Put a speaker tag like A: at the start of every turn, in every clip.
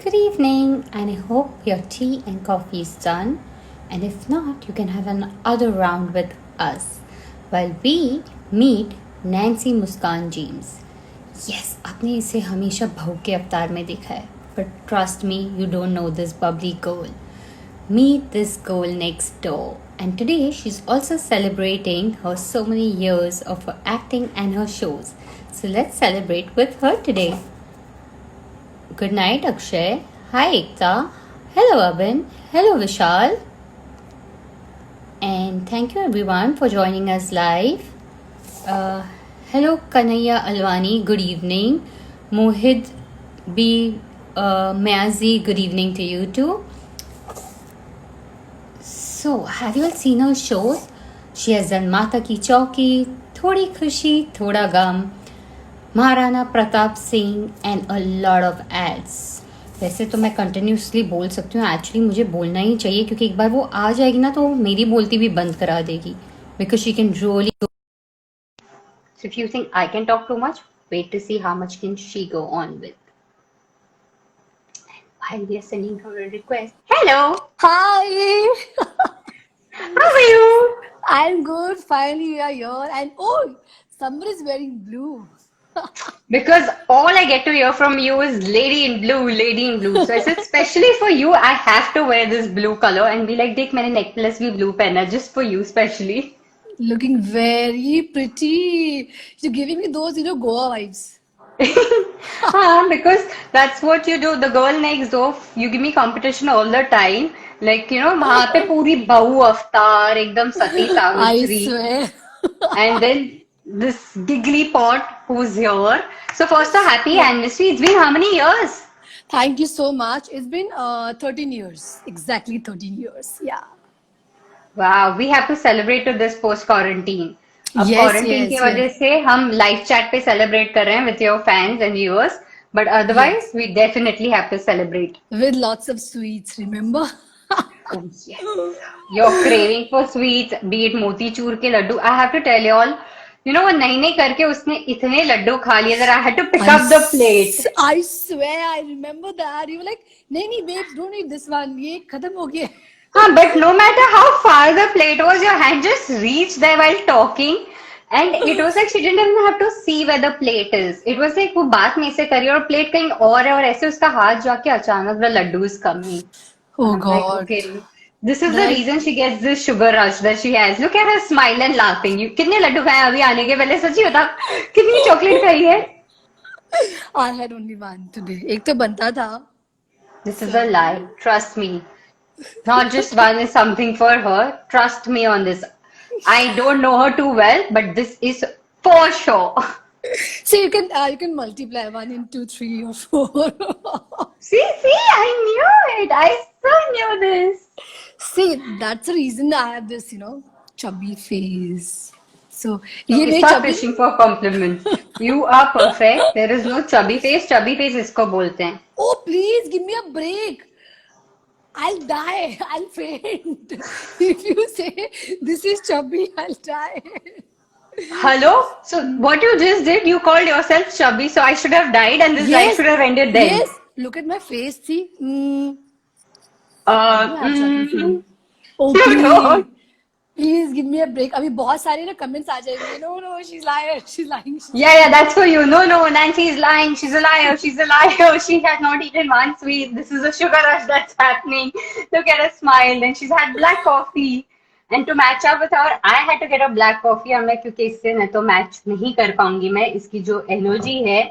A: Good evening, and I hope your tea and coffee is done. And if not, you can have another round with us while we meet Nancy Muskan James. Yes, आपने इसे हमेशा बहू के अवतार में देखा है, but trust me, you don't know this bubbly girl. Meet this girl next door. And today she's also celebrating her so many years of her acting and her shows. So let's celebrate with her today. Good night, Akshay. Hi, Ekta. Hello, Abhin. Hello, Vishal. And thank you everyone for joining us live. Hello, Kanaya Alwani. Good evening. Mohid B. Mazi. Good evening to you too. So, have you all seen her shows? She has done Mata Ki Chauki, Thodi Khushi, Thoda Gum, Maharana Pratap Singh and a lot of ads. वैसे तो मैं continuously बोल सकती हूँ, actually मुझे बोलना ही चाहिए क्योंकि एक बार वो आ जाएगी ना तो मेरी बोलती भी बंद करा देगी because she can really. So if you think I can talk too much, wait to see how much can she go on with. While we are sending her a request. Hello.
B: Hi.
A: How are you?
B: I'm good. Finally, we are here. And oh, somebody is wearing blue.
A: Because all I get to hear from you is lady in blue, lady in blue. So I said, especially for you, I have to wear this blue color and be like, देख मैंने necklace भी blue पहना just for you, especially.
B: Looking very pretty. You're giving me those, Goa vibes.
A: Because that's what you do. The girl next door, you give me competition all the time. Like, वहाँ पे पूरी बहू अवतार एकदम सती
B: I
A: Savitri.
B: swear.
A: And then this giggly pot who's here. So first, a happy anniversary. It's been how many years?
B: Thank you so much. It's been 13 years. Exactly 13 years. Yeah.
A: Wow, we have to celebrate to this post quarantine. अब
B: Yes,
A: quarantine की
B: yes,
A: वजह
B: yes.
A: से हम live chat पे celebrate कर रहे हैं with your fans and viewers but otherwise
B: Yes.
A: We definitely have to celebrate.
B: With lots of sweets, remember?
A: Oh yes, you're craving for sweets, be it motichoor के laddoo. I have to tell you all, वो नहीं नहीं करके उसने इतने लड्डू खा लिए that I had to pick up the plate.
B: I swear, I remember that. You were like, नहीं, babes, don't eat this one. ये खत्म हो गया.
A: But no matter how far the plate was, your hand just reached there while talking. And it was like she didn't even have to see where the plate is. It was like वो बात में से करी और plate कहीं और है और ऐसे उसका हाथ जाके अचानक the laddu is coming.
B: Oh
A: I'm like,
B: God.
A: okay, this is the
B: Right.
A: reason she gets this sugar rush that she has. Look at her smile and laughing. You कितने लड्डू खाए अभी आने के पहले सच्ची बता कितनी चॉकलेट खाई है?
B: I had only one today. एक तो बनता था.
A: This is a lie. Trust me. Not just one is something for her. Trust me on this. I don't know her too well, but this is for sure.
B: So you can multiply 1 into 3 or 4.
A: See, I knew it. I so knew this.
B: See, that's the reason I have this, chubby face. So ये
A: Okay,
B: मेरी
A: stop
B: chubby.
A: wishing for compliments. You are perfect. There is no chubby face. Chubby face इसको बोलते हैं.
B: Oh, please give me a break. I'll die. I'll faint. If you say this is chubby, I'll die.
A: Hello? So what you just did, you called yourself chubby, so I should have died and this life
B: Yes.
A: should have ended then.
B: Yes. Look at my face. See.
A: Uh,
B: I have chubby face.
A: mm,
B: Oh,
A: no.
B: please give me a break. अभी बहुत सारे ना comments आ जाएंगे. No, she's lying. She's lying.
A: Yeah, that's for you. No, Nancy is lying. She's a liar. She's a liar. She has not eaten one sweet. This is a sugar rush that's happening. Look at her smile. And she's had black coffee. And to match up with her, I had to get a black coffee. I'm like, क्योंकि इससे मैं तो match नहीं कर पाऊंगी मैं. इसकी जो एनर्जी है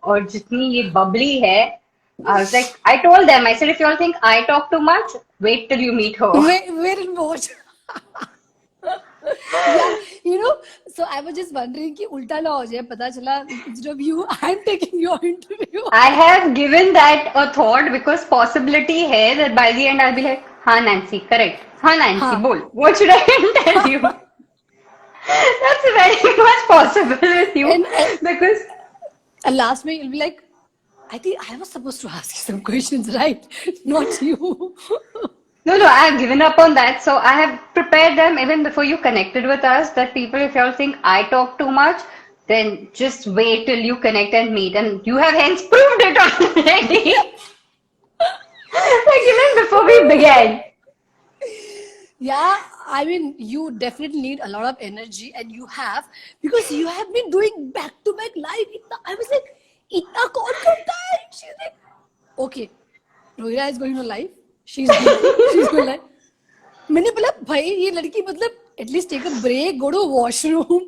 A: और जितनी ये बबली है. I was like, I told them, I said, if you all think I talk too much, wait till you meet her.
B: Wait and watch. Yeah, so I was just wondering कि उल्टा ना हो जाए पता चला instead of you I'm taking your interview.
A: I have given that a thought because possibility है that by the end I'll be like, हाँ Nancy, correct. हाँ Nancy,
B: हाँ.
A: बोल. What should I tell you? That's very much possible with you
B: And
A: because
B: and last minute you'll be like, I think I was supposed to ask you some questions, right? Not you.
A: no, I have given up on that. So I have prepared them even before you connected with us that people, if you all think I talk too much, then just wait till you connect and meet. And you have hence proved it already. again.
B: Yeah, I mean, you definitely need a lot of energy, and you have, because you have been doing back to back live. I was like, "Itna kaun karta hai?" She's like, "Okay, Rohira is going to live. She's good. She's going live." मैंने बोला भाई ये लड़की मतलब at least take a break, go to washroom,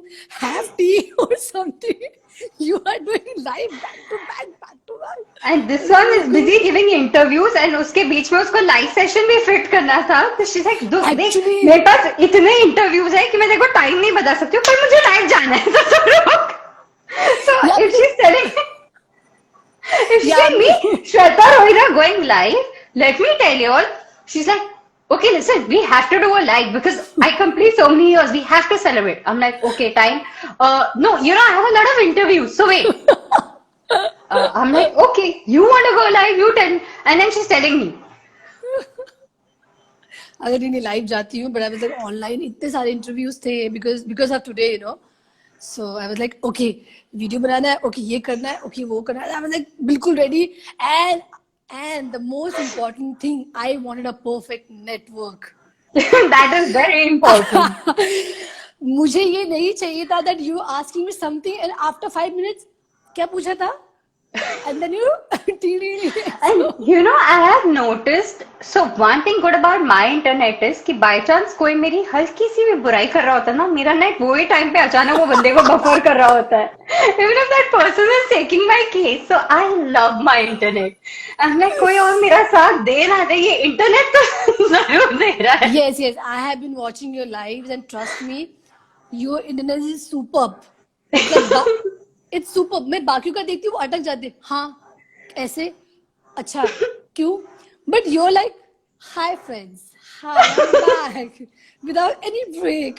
B: have tea और something. You are doing live back to back, back to back.
A: And this one is busy giving interviews and उसके बीच में उसको लाइव सेशन भी फिट करना था. तो she's like, देख
B: Actually,
A: मेरे पास इतने इंटरव्यूज है कि मैं तेरे को टाइम नहीं बता सकती हूँ, पर मुझे लाइव जाना है. So
B: yeah,
A: if she's telling, if she's
B: yeah,
A: like me, Shweta Rohira going live, let me tell you all, she's like, okay, listen, we have to do a live because I complete so many years. We have to celebrate. I'm like, okay, time. No, you know, I have a lot of interviews. So wait. I'm like, okay, you want to go live? You tell me. And then she's telling me.
B: अगर इन्हें live जाती हूँ, but I was like online इतने सारे interviews थे because of today, you know. So I was like, okay, video बनाना है, okay, ये करना है, okay, वो करना है. I was like बिल्कुल ready, and the most important thing, I wanted a perfect network.
A: That is very important.
B: मुझे ये नहीं चाहिए था that you asking me something and after 5 minutes क्या पूछा था? And then you
A: And you know, I have noticed, so one thing good about my internet is कि by chance कोई मेरी हल्की सी भी बुराई कर रहा होता है ना, मेरा नेट वो ही टाइम पे अचानक वो बंदे को बफर कर रहा होता है. Even if that person is taking my case, so I love my internet. I'm like, कोई और मेरा साथ दे ना दे, ये इंटरनेट तो जरूर दे रहा है.
B: Yes, yes, I have been watching your lives and trust me, your internet is superb. मतलब it's superb. मैं बाकियों का देखती हूँ अटक जाते, हाँ ऐसे, अच्छा क्यों? But you're like, hi friends, hi, I'm back without any break.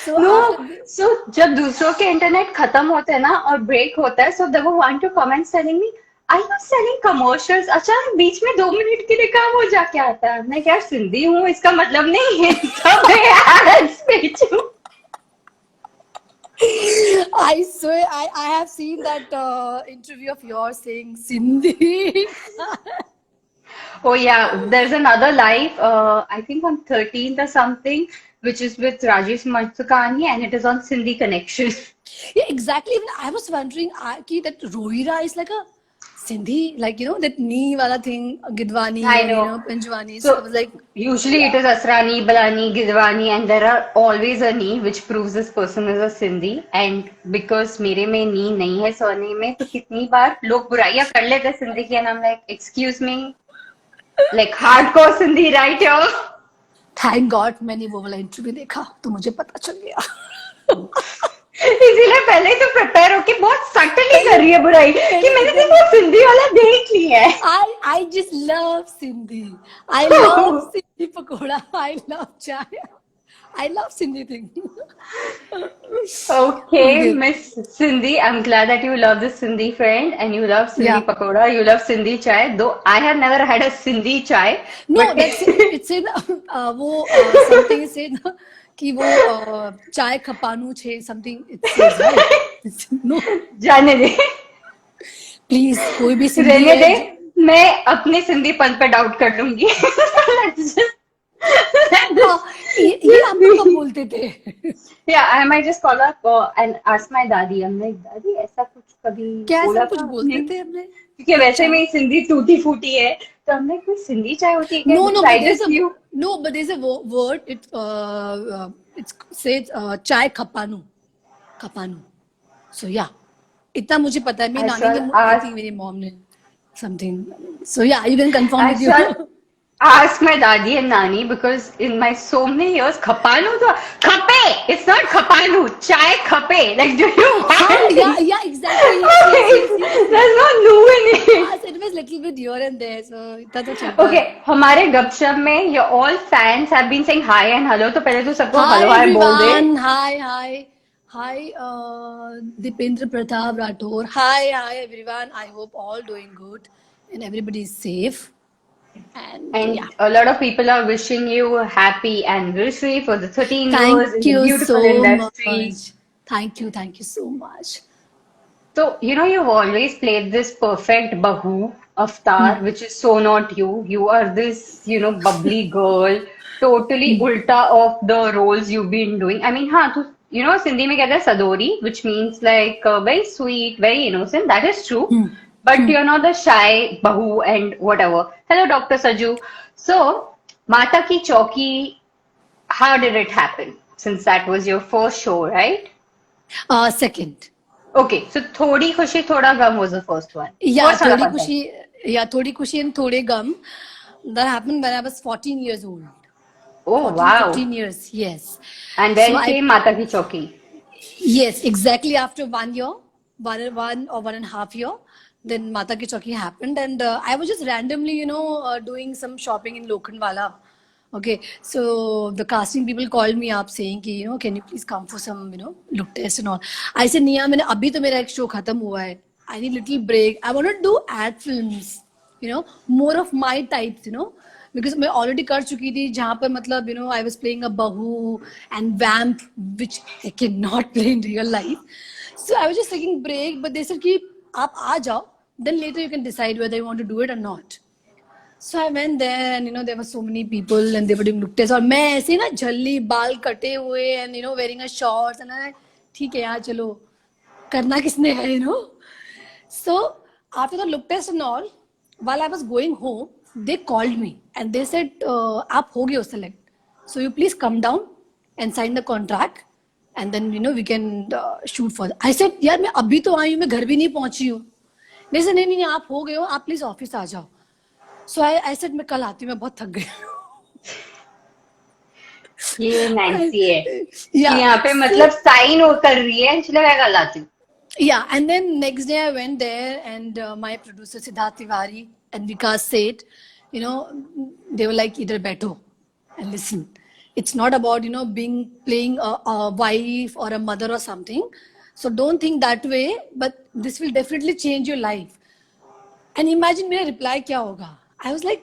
B: So
A: No,
B: after
A: so जब दूसरों के इंटरनेट खत्म होते हैं ना और ब्रेक होता है, so they will want to comment telling me, are you selling commercials? अचानक बीच में 2 मिनट के लिए काम हो जाके आता है. मैं क्या सिंधी हूँ इसका मतलब नहीं है सब ads बेचूं.
B: I swear, I have seen that interview of yours saying Sindhi.
A: Oh yeah, there's another live, I think on 13th or something, which is with Rajesh Matsukani and it is on Sindhi Connection.
B: Yeah, exactly. Even I was wondering that Rohira is like a Sindhi, like, you know, that knee wala thing, Gidwani,
A: I
B: or, you
A: know.
B: know, Panjwani. So I
A: So
B: was like,
A: usually it is Asrani, Balani, Gidwani, and there are always a ni which proves this person is a Sindhi. And because मेरे में नी नहीं है surname में, तो कितनी बार लोग बुराइयां कर लेते हैं सिंधी की, and I'm like, excuse me, like hardcore Sindhi, right here.
B: thank God मैंने वो वाला इंटरव्यू देखा तो मुझे पता चल गया.
A: इसीलिए पहले ही तो प्रिपेयर हो कि बहुत सटली कर रही है बुराई कि मैंने सिर्फ वो सिंधी वाला देख लिया है.
B: I just love Sindhi. I love Sindhi pakoda. I love chai. I love Sindhi thing.
A: Okay,
B: Okay.
A: Miss Sindhi, I'm glad that you love this Sindhi friend and you love Sindhi
B: Yeah.
A: pakoda, you love Sindhi chai, though I have never had a Sindhi chai.
B: No,
A: But
B: that's it's in वो something is said कि वो चाय खपानू छे something it says, right? No,
A: जाने दे,
B: please कोई भी सिंधी
A: रहने दे,
B: है.
A: मैं अपने सिंधीपन पे डाउट कर लूंगी. Let's just-
B: हाँ, ये हम लोग कब बोलते थे?
A: Yeah, I might just call up and ask my दादी. I'm like, दादी ऐसा कुछ कभी
B: क्या ऐसा
A: बोला
B: कुछ
A: था
B: बोलते
A: आपने?
B: थे हमने?
A: क्योंकि वैसे में सिंधी टूटी फूटी है, तो हमने कोई सिंधी चाय होती है क्या?
B: No,
A: Because
B: no,
A: I
B: but there's
A: just
B: a
A: knew.
B: no, but there's a word. It says चाय खपानू, खपानू. So yeah, इतना मुझे पता है. मेरी
A: I
B: नानी ने
A: shall
B: आई
A: ask.
B: थी, मेरी mom ने something. So yeah, you can confirm
A: I
B: with you.
A: shall ask my daddy and nani because in my so many years, khapanu to khape. It's not khapanu. Chai khape. Like, do you
B: हाँ,
A: want?
B: yeah, exactly. Yes.
A: There's no nu in it.
B: हाँ, so it was little bit here and there. So इतना तो चलता है.
A: Okay, हमारे गपशप में your all fans have been saying hi and hello. तो पहले तो सबको
B: Hi
A: hello hi बोल दे.
B: everyone. Hi, Dipendra Pratap Rathore. Hi everyone. I hope all doing good and everybody is safe. And yeah,
A: And a lot of people are wishing you a happy anniversary for the 13 years in
B: thank
A: the
B: you
A: beautiful
B: so
A: industry.
B: much. Thank you so much.
A: So, you've always played this perfect Bahu avatar, which is so not you. You are this, bubbly girl, totally ulta of the roles you've been doing. I mean, हाँ, तो, Sindhi में कहते हैं sadori, which means like very sweet, very innocent. That is true. But you're not the shy Bahu and whatever. Hello, Dr. Saju. So, Mata Ki Chauki, how did it happen? Since that was your first show, right?
B: Second.
A: Okay, so Thodi Khushi Thoda Gum was the first one.
B: Yeah,
A: First wala
B: Thodi
A: first
B: Khushi, Thodi Khushi and Thode Gum. That happened when I was 14 years old.
A: Oh,
B: 14,
A: wow.
B: 15 years, yes.
A: And then came Mata Ki Chauki.
B: Yes, exactly after 1 year, one or 1.5 year, then Mata Ki Chauki happened, and I was just randomly, doing some shopping in Lokhandwala. Okay, so the casting people called me up saying, कि, can you please come for some, look test and all. I said, Nia, मैंने अभी तो मेरा एक show खत्म हुआ है. I need little break. I want to do ad films, more of my types, because मैं already कर चुकी थी जहाँ पर मतलब I was playing a bahu and vamp which I cannot play in real life. So I was just taking break, but they said कि आप आ जाओ, then later you can decide whether you want to do it or not. So I went there and there were so many people and they were doing look tests और मैं ऐसे ना झल्ली बाल कटे हुए and wearing a shorts and I ठीक है यार चलो करना किसने है So after the look test and all, while I was going home, they called me and they said, "आप हो गए हो select. So you please come down and sign the contract, and then we can shoot for." I said, "यार मैं अभी तो आई हूँ, मैं घर भी नहीं पहुंची हूँ." They said, "नहीं आप हो गए हो, आप please office आ जाओ." So I said, "मैं कल आती हूँ, मैं बहुत थक गई हूँ."
A: ये नैन्सी है कि
B: Yeah.
A: यहाँ पे मतलब साइन कर रही है, चलो मैं कल आती हूँ.
B: Yeah, and then next day I went there and my producer Siddharth Tiwari and Vikas Seth, they were like, either बैठो and listen. It's not about, playing a wife or a mother or something. So don't think that way, but this will definitely change your life. And imagine मेरा reply क्या होगा. I was like,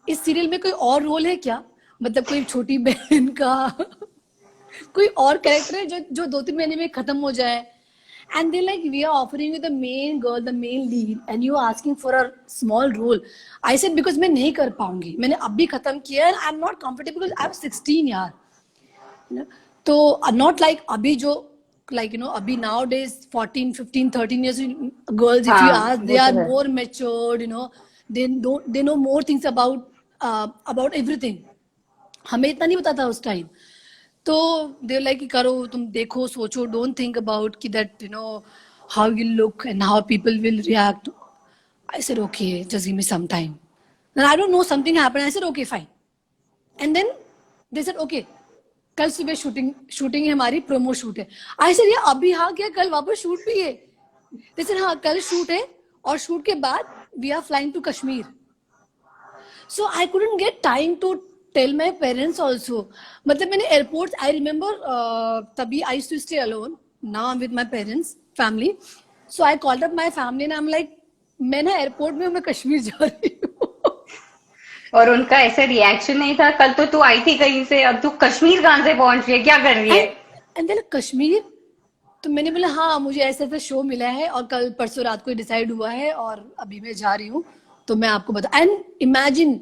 B: इस serial में कोई और role है क्या? मतलब कोई छोटी बहन का कोई और character है जो 2-3 महीने में खत्म हो जाए. And they're like, we are offering you the main girl, the main lead, and you are asking for a small role. I said, because मैं नहीं कर पाऊंगी. मैंने अभी खत्म किया and I'm not comfortable because I'm 16 यार. तो not like अभी जो like अभी nowadays 14, 15, 13 years girls, if you ask, they are more matured, they know more things about everything. हमें इतना नहीं पता था उस टाइम. तो दे लाइक कि करो तुम देखो सोचो डोंट थिंक अबाउट कि that how you look and how people will react. I said okay, just give me some time. And I don't know, something happened. I said okay, fine. And then they said okay, कल सुबह shooting है हमारी, promo shoot है. I said यार अभी हाँ क्या कल वापस शूट भी है? They said हाँ कल शूट है और शूट के बाद we are flying to Kashmir. So I couldn't get time to tell my parents also. मतलब मैंने airports, I remember तभी I used to stay alone. Now I'm with my parents, family. So I called up my family and I'm like, मैं ना airport में, मैं कश्मीर जा रही हूँ.
A: और उनका ऐसे रिएक्शन नहीं था, कल तो तू आई थी कहीं से, अब तू कश्मीर कहाँ से पहुंच रही है, क्या कर रही है?
B: And then कश्मीर, तो मैंने बोला हाँ मुझे ऐसा शो मिला है और कल परसों रात को डिसाइड हुआ है और अभी मैं जा रही हूँ, तो मैं आपको बता. एंड इमेजिन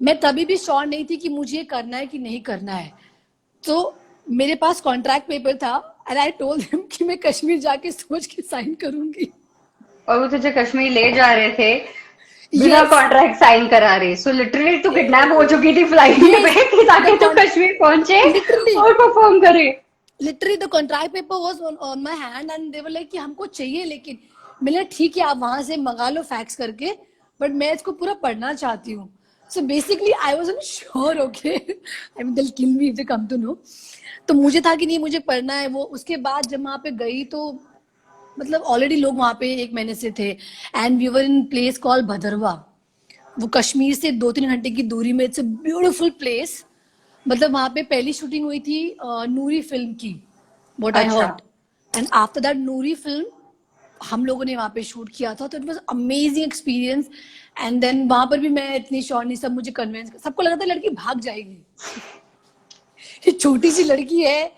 B: मैं तभी भी श्योर नहीं थी कि मुझे करना है कि नहीं करना है. तो मेरे पास कॉन्ट्रैक्ट पेपर था एंड आई टोल्ड देम कि मैं कश्मीर जाके सोच के साइन करूंगी.
A: और वो तुझे कश्मीर ले जा रहे थे बिना कॉन्ट्रैक्ट साइन करा रहे. सो लिटरली तू किडनैप हो चुकी थी फ्लाइट में ताकि तू कश्मीर पहुंचे और परफॉर्म करे.
B: Literally the contract paper was on my hand and they were like कि हमको चाहिए, लेकिन मैंने ठीक है आप वहां से मंगा लो फैक्स करके, बट मैं इसको पूरा पढ़ना चाहती हूँ. So basically I wasn't sure, okay. I mean they'll kill me if they come to know. तो मुझे था कि नहीं मुझे पढ़ना है वो. उसके बाद जब वहाँ पे गई तो मतलब ऑलरेडी लोग वहाँ पे 1 महीने से थे and we were in place call Bhaderwah. वो कश्मीर से 2-3 घंटे की दूरी में. It's a beautiful place. मतलब वहाँ पे पहली शूटिंग हुई थी नूरी फिल्म की, what I heard. And after that Noorie film हम लोगों ने वहाँ पे शूट किया था. तो it was amazing experience. And then वहां पर भी मैं इतनी श्योर नहीं, सब मुझे कन्विंस, सबको लगा था लड़की भाग जाएगी. ये छोटी सी लड़की है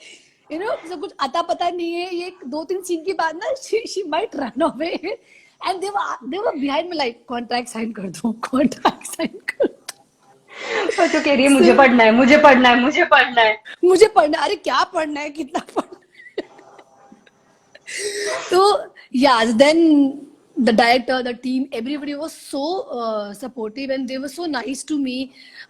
B: यू नो सब कुछ आता पता नहीं है, ये 2-3 सीन के बाद ना she might run away and they were behind me like contract sign कर दो, कॉन्ट्रैक्ट साइन कर
A: और तो कह रही है मुझे
B: दो।
A: पढ़ना है, मुझे पढ़ना है, मुझे पढ़ना है।
B: मुझे पढ़ना, अरे क्या पढ़ना है, कितना पढ़ना। So yeah, then the director, the team, everybody was so supportive and they were so nice to me.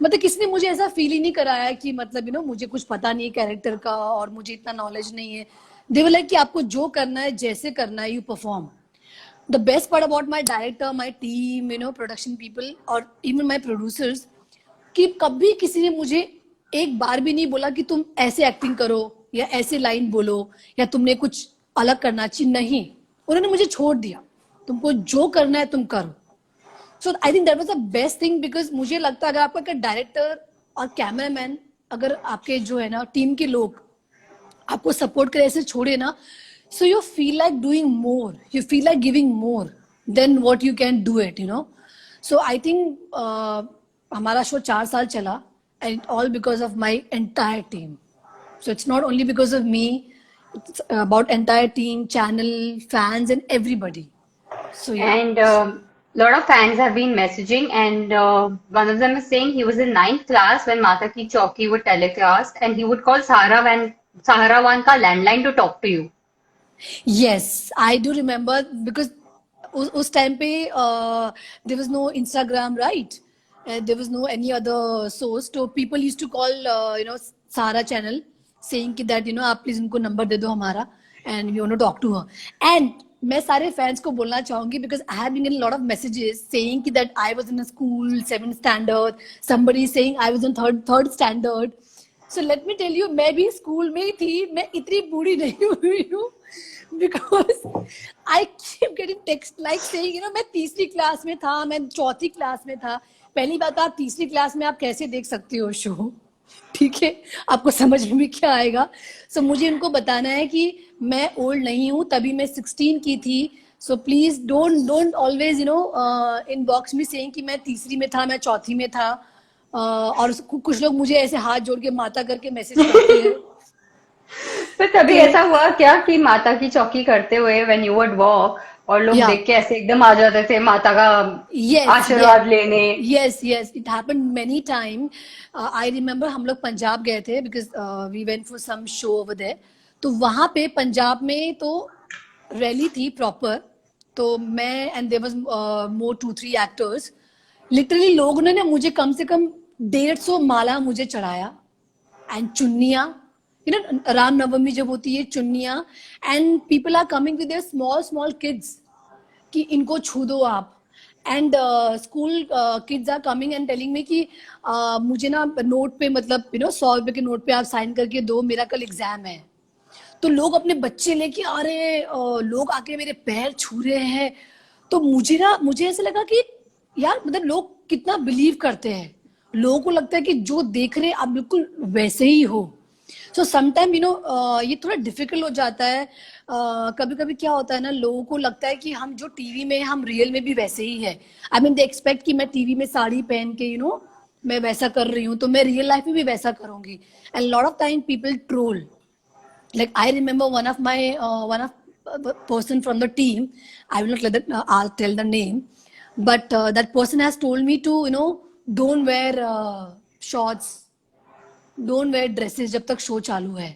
B: मतलब किसने मुझे ऐसा फील ही नहीं कराया कि मतलब यू नो मुझे कुछ पता नहीं है कैरेक्टर का और मुझे इतना नॉलेज नहीं है. They were like कि आपको जो करना है जैसे करना है, you perform. The best part about my director, my team, you know, production people or even my producers, कि कभी किसी ने मुझे एक बार भी नहीं बोला कि तुम ऐसे एक्टिंग करो या ऐसे लाइन बोलो या तुमने कुछ अलग करना चाहिए. नहीं, उन्होंने मुझे छोड़ दिया, तुमको जो करना है तुम करो. So I think that was the best thing, because मुझे लगता है अगर आपका डायरेक्टर और कैमरामैन, अगर आपके जो है ना टीम के लोग आपको सपोर्ट करे, ऐसे छोड़े ना, so you feel like doing more, you feel like giving more than what you can do it, you know. So I think हमारा शो 4 साल चला and all because of my entire team. So it's not only because of me, it's about entire team, channel, fans and everybody. So yeah.
A: And lot of fans have been messaging, and one of them is saying he was in ninth class when Mata Ki Chauki would telecast, and he would call Sahara One ka landline to talk to you.
B: Yes, I do remember because उस time पे there was no Instagram, right? There was no any other source. So people used to call you know Sahara channel saying कि that you know आप please उनको number दे दो हमारा and we want to talk to her. And मैं सारे fans को बोलना चाहूंगी because I have been getting a lot of messages saying कि that I was in a school 7th standard, somebody saying I was in third standard. So let me tell you, मैं भी school में ही थी, मैं इतनी बूढ़ी नहीं हुई हूँ. Because I keep getting text like saying, you know, मैं तीसरी क्लास में था, मैं चौथी क्लास में था. पहली बात, आप तीसरी क्लास में आप कैसे देख सकते हो शो, ठीक है, आपको समझ में भी क्या आएगा. सो मुझे इनको बताना है कि मैं ओल्ड नहीं हूँ, तभी मैं 16 की थी. So please don't always you know inbox में सेइंग कि मैं तीसरी में था, मैं चौथी में था. और कुछ लोग मुझे ऐसे हाथ जोड़ के माता करके मैसेज करते हैं.
A: तो कभी
B: तो
A: ऐसा हुआ क्या कि माता की चौकी करते हुए व्हेन यू वुड वॉक और लोग
B: या
A: देख के ऐसे एकदम आ जाते थे माता का
B: yes,
A: आशीर्वाद लेने?
B: yes, it happened many time. I remember हम लोग पंजाब गए थे because we went for some show over there. तो वहां पे पंजाब में तो रैली थी प्रॉपर. तो मैं and there was more 2-3 actors. Literally लोगों ने मुझे कम से कम 150 माला मुझे चढ़ाया एंड चुन्नियां, यू नो रामनवमी जब होती है चुन्नियां, and people are coming with their small kids कि इनको छू दो आप. And school kids are coming and telling me कि मुझे ना नोट पे मतलब यू नो 100 रुपए के नोट पे आप साइन करके दो, मेरा कल एग्जाम है. तो लोग अपने बच्चे लेके आ रहे हैं, लोग आके मेरे पैर छू रहे हैं. तो मुझे ऐसा लगा कि यार मतलब लोग कितना बिलीव करते हैं. लोगों को लगता है कि जो देख रहे हैं आप बिल्कुल वैसे ही हो. सो समटाइम यू नो ये थोड़ा डिफिकल्ट हो जाता है. कभी कभी क्या होता है ना, लोगों को लगता है कि हम जो टीवी में हम रियल में भी वैसे ही है. आई मीन दे एक्सपेक्ट कि मैं टीवी में साड़ी पहन के यू नो मैं वैसा कर रही हूँ, तो मैं रियल लाइफ में भी वैसा करूंगी. And lot of time people troll. Like I remember one of person from the team, I will not let that, I'll tell the name, but that person has told me to you know don't wear shorts, don't wear dresses जब तक show चालू है,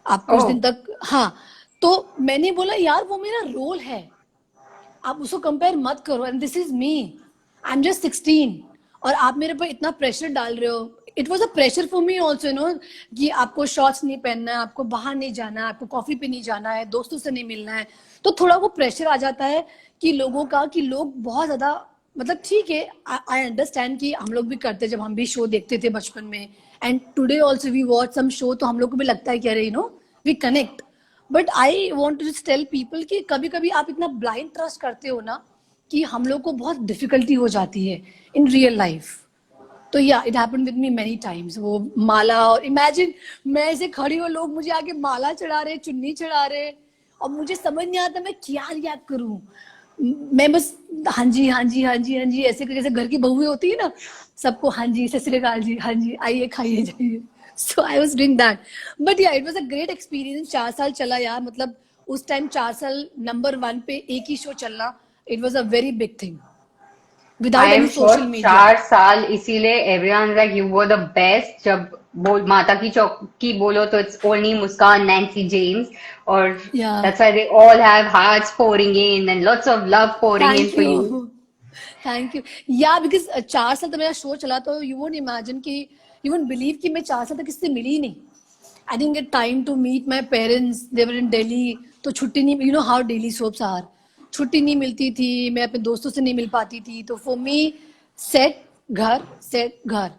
B: आप कुछ दिन
A: ओह,
B: तक. हाँ, तो मैंने बोला यार वो मेरा रोल है, आप उसको कंपेयर मत करो. And this is me, I am just 16 और आप मेरे पर इतना प्रेशर डाल रहे हो. It was a pressure for me also you know कि आपको शॉर्ट्स नहीं पहनना है, आपको बाहर नहीं जाना है, आपको कॉफी पे नहीं जाना है, दोस्तों से नहीं मिलना है. तो थोड़ा वो प्रेशर आ जाता है कि लोगों का, कि लोग बहुत ज्यादा मतलब ठीक है, आई अंडरस्टैंड कि हम लोग भी करते जब हम भी शो देखते थे बचपन में. And today also we watch some show, तो हम लोग को भी लगता है कि अरे you know we connect. But I want to just tell people कि कभी कभी आप इतना ब्लाइंड ट्रस्ट करते हो ना कि हम लोग को बहुत डिफिकल्टी हो जाती है इन रियल लाइफ. तो या it happened with me many times. वो माला, और इमेजिन मैं ऐसे खड़ी हूँ, लोग मुझे आके माला चढ़ा रहे, चुन्नी चढ़ा रहे, और मुझे समझ नहीं आता मैं क्या रिएक्ट करूं. मैं बस हाँ जी हाँ जी हाँ जी हाँ जी ऐसे करके, जैसे घर की बहुएं होती है ना, सबको हाँ जी सत श्री अकाल जी, हाँ जी आइए खाइए जाइए. So I was doing that. But yeah, it was a great experience. 4 साल चला यार, मतलब उस टाइम 4 साल नंबर 1 पे एक ही शो चलना, it was a very big thing
C: I
B: without
C: am
B: any
C: sure
B: social media.
C: 4 साल इसीलिए everyone like you were the best. जब बोल माता की चौकी बोलो तो it's only Muskaan, Nancy James, और
B: Yeah,
C: that's why they all have hearts pouring in and lots of love pouring in
B: thank
C: for you.
B: you. Thank you. Yeah because 4 साल तो मेरा show चला, तो यू वोंट इमेजिन कि, you won't believe कि मैं 4 साल तक किससे मिली ही नहीं. I didn't get time to meet my parents, they were in Delhi. तो छुट्टी नहीं, you know how daily soaps are, छुट्टी नहीं मिलती थी, मैं अपने दोस्तों से नहीं मिल पाती थी. तो फॉर मी सेट घर, सेट घर.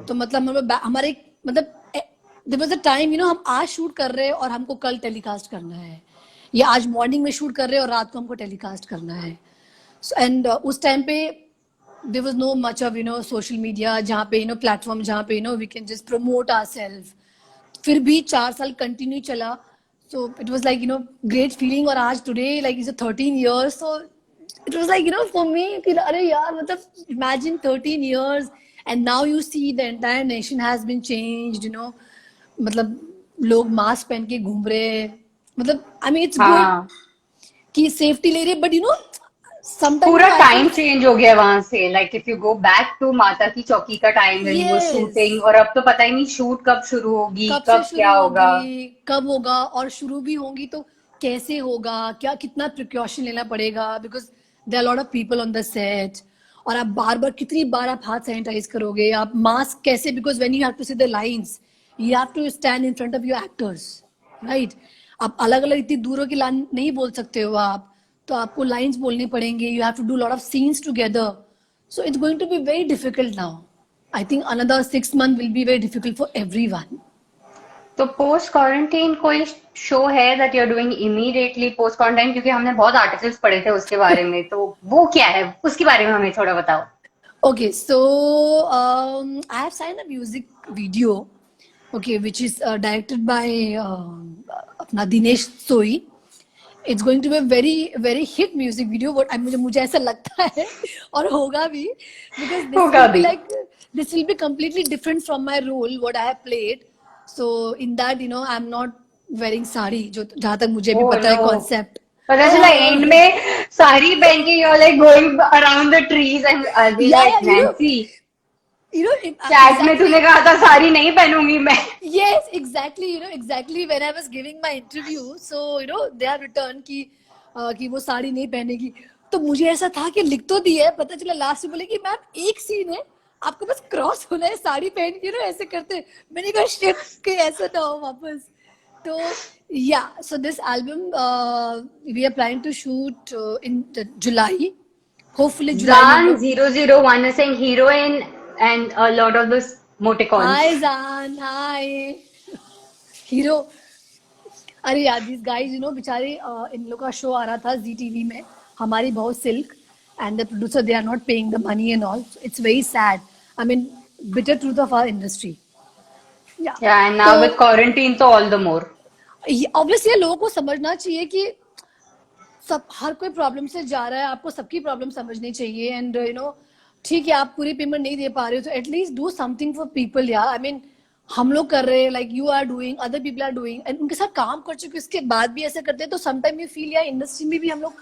B: तो मतलब हम लोग हमारे मतलब there was a time, you know, हम आज शूट कर रहे हैं और हमको कल टेलीकास्ट करना है, या आज मॉर्निंग में शूट कर रहे हैं और रात को हमको टेलीकास्ट करना है. एंड उस टाइम पे there was no much of, you know, social media जहाँ पे, you know, platform जहाँ पे, you know, we can just promote ourselves. फिर भी 4 साल कंटिन्यू चला. So it was like, you know, great feeling. और आज today like it's a 13 years, so it was like, you know, for me कि अरे यार, मतलब imagine 13 years and now you see the entire nation has been changed, you know. मतलब लोग mask पहन के घूम रहे हैं, मतलब I mean it's good
C: हाँ,
B: कि सेफ्टी ले रहे, बट यू नो समटाइम
C: पूरा
B: you know I
C: time
B: feel.
C: Change हो गया वहां से. Like if you go back to Mata Ki Chowki का time when you were
B: yes,
C: shooting, और अब तो पता ही नहीं शूट कब शुरू होगी,
B: कब से
C: कब
B: शुरू
C: क्या होगा.
B: होगी, कब होगा, और शुरू भी होंगी तो कैसे होगा, क्या कितना प्रिकॉशन लेना पड़ेगा, because there are lot of people on the set. और आप बार बार कितनी बार आप हाथ सैनिटाइज करोगे, आप मास्क कैसे, because when you have to see the lines, you have to stand in front of your actors, right. आप अलग अलग इतनी दूरों की लाइन नहीं बोल सकते हो आप, तो आपको लाइंस बोलनी पड़ेंगे. You have to do lot of scenes together. So it's going to be very difficult now. I think another 6 months will be very difficult for everyone.
C: तो पोस्ट क्वारंटाइन कोई शो है that you are doing immediately post quarantine? क्योंकि हमने बहुत articles पढ़े थे उसके बारे में, तो वो क्या है, उसके बारे में हमें थोड़ा बताओ.
B: Okay, so I have signed a music video, okay, which is directed by अपना दिनेश सोई. It's going to be a very hit music video. What मुझे ऐसा लगता है, और होगा भी, because this
C: होगा
B: will be
C: भी.
B: like, this will be completely different from my role what I have played. So in that, you know, I'm not wearing sari, जो जहाँ तक मुझे भी
C: ओह
B: पता है
C: नो,
B: कॉन्सेप्ट.
C: पता चला एंड में साड़ी पहन के you are like going around the trees and I be
B: Yeah,
C: like
B: yeah,
C: Nancy,
B: you know,
C: chat में
B: exactly.
C: तूने कहा था साड़ी नहीं पहनूंगी मैं.
B: Yes, exactly. You know, exactly when I was giving my interview, so you know, they have returned कि वो साड़ी नहीं पहनेगी. तो मुझे ऐसा था कि लिख तो दिया है, पता चला लास्ट में बोले कि मैम एक सीन है, आपको बस क्रॉस होना है, साड़ी पहन के ना ऐसे करते. मैंने कहा शिट के ऐसा ना हो वापस. तो yeah, so this album we are planning to shoot in July, hopefully July में हम
C: Zan
B: लोग.
C: 001 is saying heroine and a lot of those emoticons.
B: Hi Zan, hi. Hero. अरे यार दिस गाइस, यू नो, बेचारे इन लोग का show आ रहा था जी टीवी में, हमारी बहुत silk, and the producer they are not paying the money and all. It's very sad. I mean bitter truth of our industry. Yeah
C: Yeah, and
B: तो
C: now with quarantine, so all the more.
B: Obviously लोगों को समझना चाहिए कि सब, हर कोई problem से जा रहा है, आपको सबकी प्रॉब्लम समझनी चाहिए. एंड यू नो, ठीक है आप पूरी पेमेंट नहीं दे पा रहे हो, तो at least do something for people. यार आई मीन हम लोग कर रहे हैं, like you are doing, other people are doing, and उनके साथ काम कर चुके उसके बाद भी ऐसा करते हैं, तो समटाइम यू फील यार इंडस्ट्री में भी हम लोग,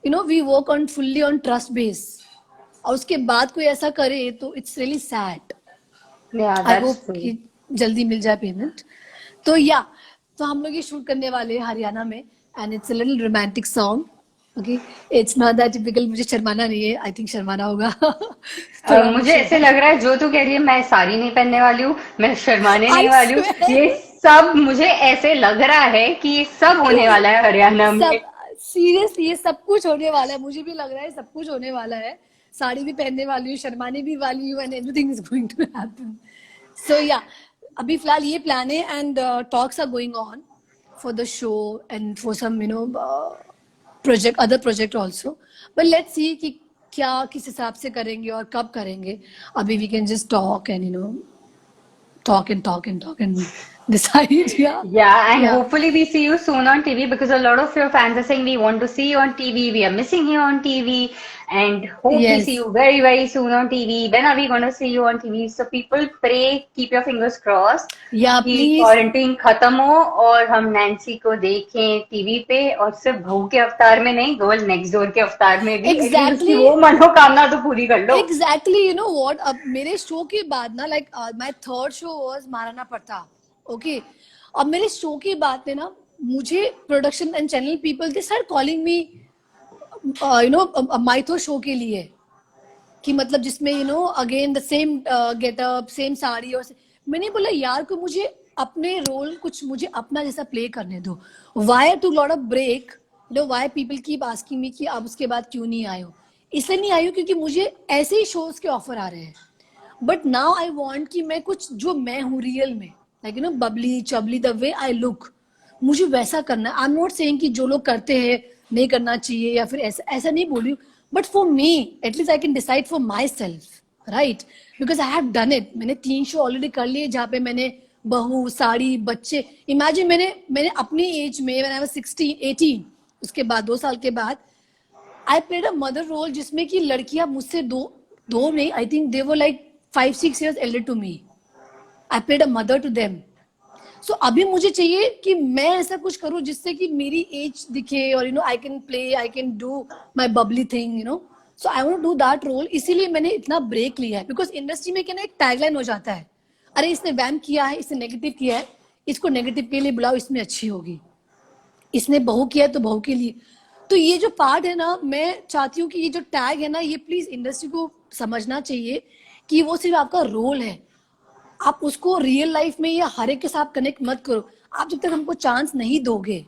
B: you know, we work on fully on trust base, और उसके बाद कोई ऐसा करे तो it's really sad.
C: Yeah,
B: I
C: that's
B: hope
C: true.
B: कि जल्दी मिल जाए पेमेंट. तो या, तो हम लोग ये शूट करने वाले हैं हरियाणा में, and it's a little romantic song. Okay, it's not that typical, मुझे शर्माना नहीं है, आई थिंक शर्माना होगा. थोड़ा
C: मुझे
B: मुझे
C: ऐसे लग रहा है जो तू कह रही है, मैं साड़ी नहीं पहनने वाली हूँ, मैं शर्माने नहीं
B: आई
C: वाली हूँ, ये
B: स्वेयर.
C: सब मुझे ऐसे लग रहा है कि ये सब होने वाला है हरियाणा में.
B: सब सीरियसली ये सब कुछ होने वाला है, मुझे भी लग रहा है सब कुछ होने वाला है. साड़ी भी पहनने वाली हूँ, शर्माने भी वाली हूँ, and everything is going to happen. So yeah, अभी फिलहाल ये प्लान है, and talks are going on for the show and for some, you know, project, other project also. But let's see कि क्या किस हिसाब से करेंगे और कब करेंगे. अभी we can just talk and, you know, talk and talk and talk and decide. Yeah.
C: Yeah, and
B: Yeah.
C: hopefully we see you soon on TV because a lot of your fans are saying we want to see you on TV, we are missing you on TV, and hope we see
B: Yes.
C: you very, very soon on TV. When are we going to see you on TV? So people pray, keep your fingers crossed
B: Yeah,
C: कि
B: please.
C: Quarantine खत्म हो और हम Nancy को देखें TV पे और सिर्फ बहू के अवतार में नहीं, गर्ल नेक्स्ट डोर के अवतार में भी, एटलीस्ट उसकी
B: Exactly.
C: वो मनोकामना तो पूरी कर लो.
B: एग्जैक्टली यू नो व्हाट अब मेरे शो के बाद ना like my third show was Maharana Pratap okay अब मेरे शो के बाद में ना मुझे production and channel people they start calling me you know mytho show के लिए कि मतलब जिसमें you know again the same getup same sari और मैंने बोला यार को मुझे अपने रोल कुछ मुझे अपना जैसा प्ले करने दो why to lot of break you know why people keep asking me कि अब उसके बाद क्यों नहीं आए हो इसलिए नहीं आई हूँ क्योंकि मुझे ऐसे ही शोज के ऑफर आ रहे हैं बट नाउ आई वांट कि मैं कुछ जो मैं हूँ रियल में लाइक यू नो बबली चबली द वे आई लुक मुझे वैसा करना है आई एम नॉट सेइंग कि जो लोग करते हैं नहीं करना चाहिए या फिर ऐसा ऐसा नहीं बोल रही हूँ but for me at least I can decide for my self right because I have done it मैंने 3 शो ऑलरेडी कर लिए जहाँ पे मैंने बहू साड़ी बच्चे इमेजिन मैंने अपनी एज में when I was 18 उसके बाद 2 साल के बाद I played a mother role जिसमें कि लड़कियां मुझसे दो नहीं I think they were like 5-6 years elder to me I played a mother to them so अभी मुझे चाहिए कि मैं ऐसा कुछ करूं जिससे कि मेरी एज दिखे और you know I can play I can do my bubbly thing you know so I want do that role इसीलिए मैंने इतना ब्रेक लिया है बिकॉज इंडस्ट्री में क्या ना एक टैगलाइन हो जाता है अरे इसने वैम किया है इसने नेगेटिव किया है इसको नेगेटिव के लिए बुलाओ इसमें अच्छी होगी इसने बहू किया है तो बहू के लिए तो ये जो पार्ट है ना मैं चाहती हूँ कि ये जो टैग है ना ये प्लीज इंडस्ट्री को समझना चाहिए कि वो सिर्फ आपका रोल है आप उसको रियल लाइफ में या हर एक के साथ कनेक्ट मत करो आप जब तक हमको चांस नहीं दोगे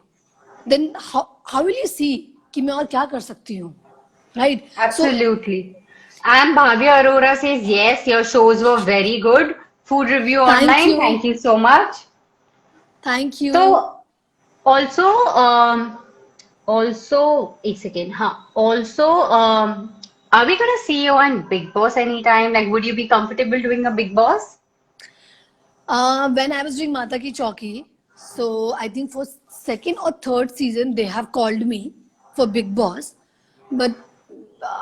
B: then how will you see कि मैं और क्या कर सकती हूँ right so
C: Absolutely. And Bhavya Arora says, yes, your shows were very good. Food review
B: thank
C: online,
B: you
C: thank you so much.
B: Thank you
C: So, also, also, एक second, हाँ, also, are we gonna see you on Big Boss anytime? Like, would you be comfortable doing a Big Boss?
B: When I was doing Mata Ki Chauki, so I think for second or third season they have called me for Big Boss, but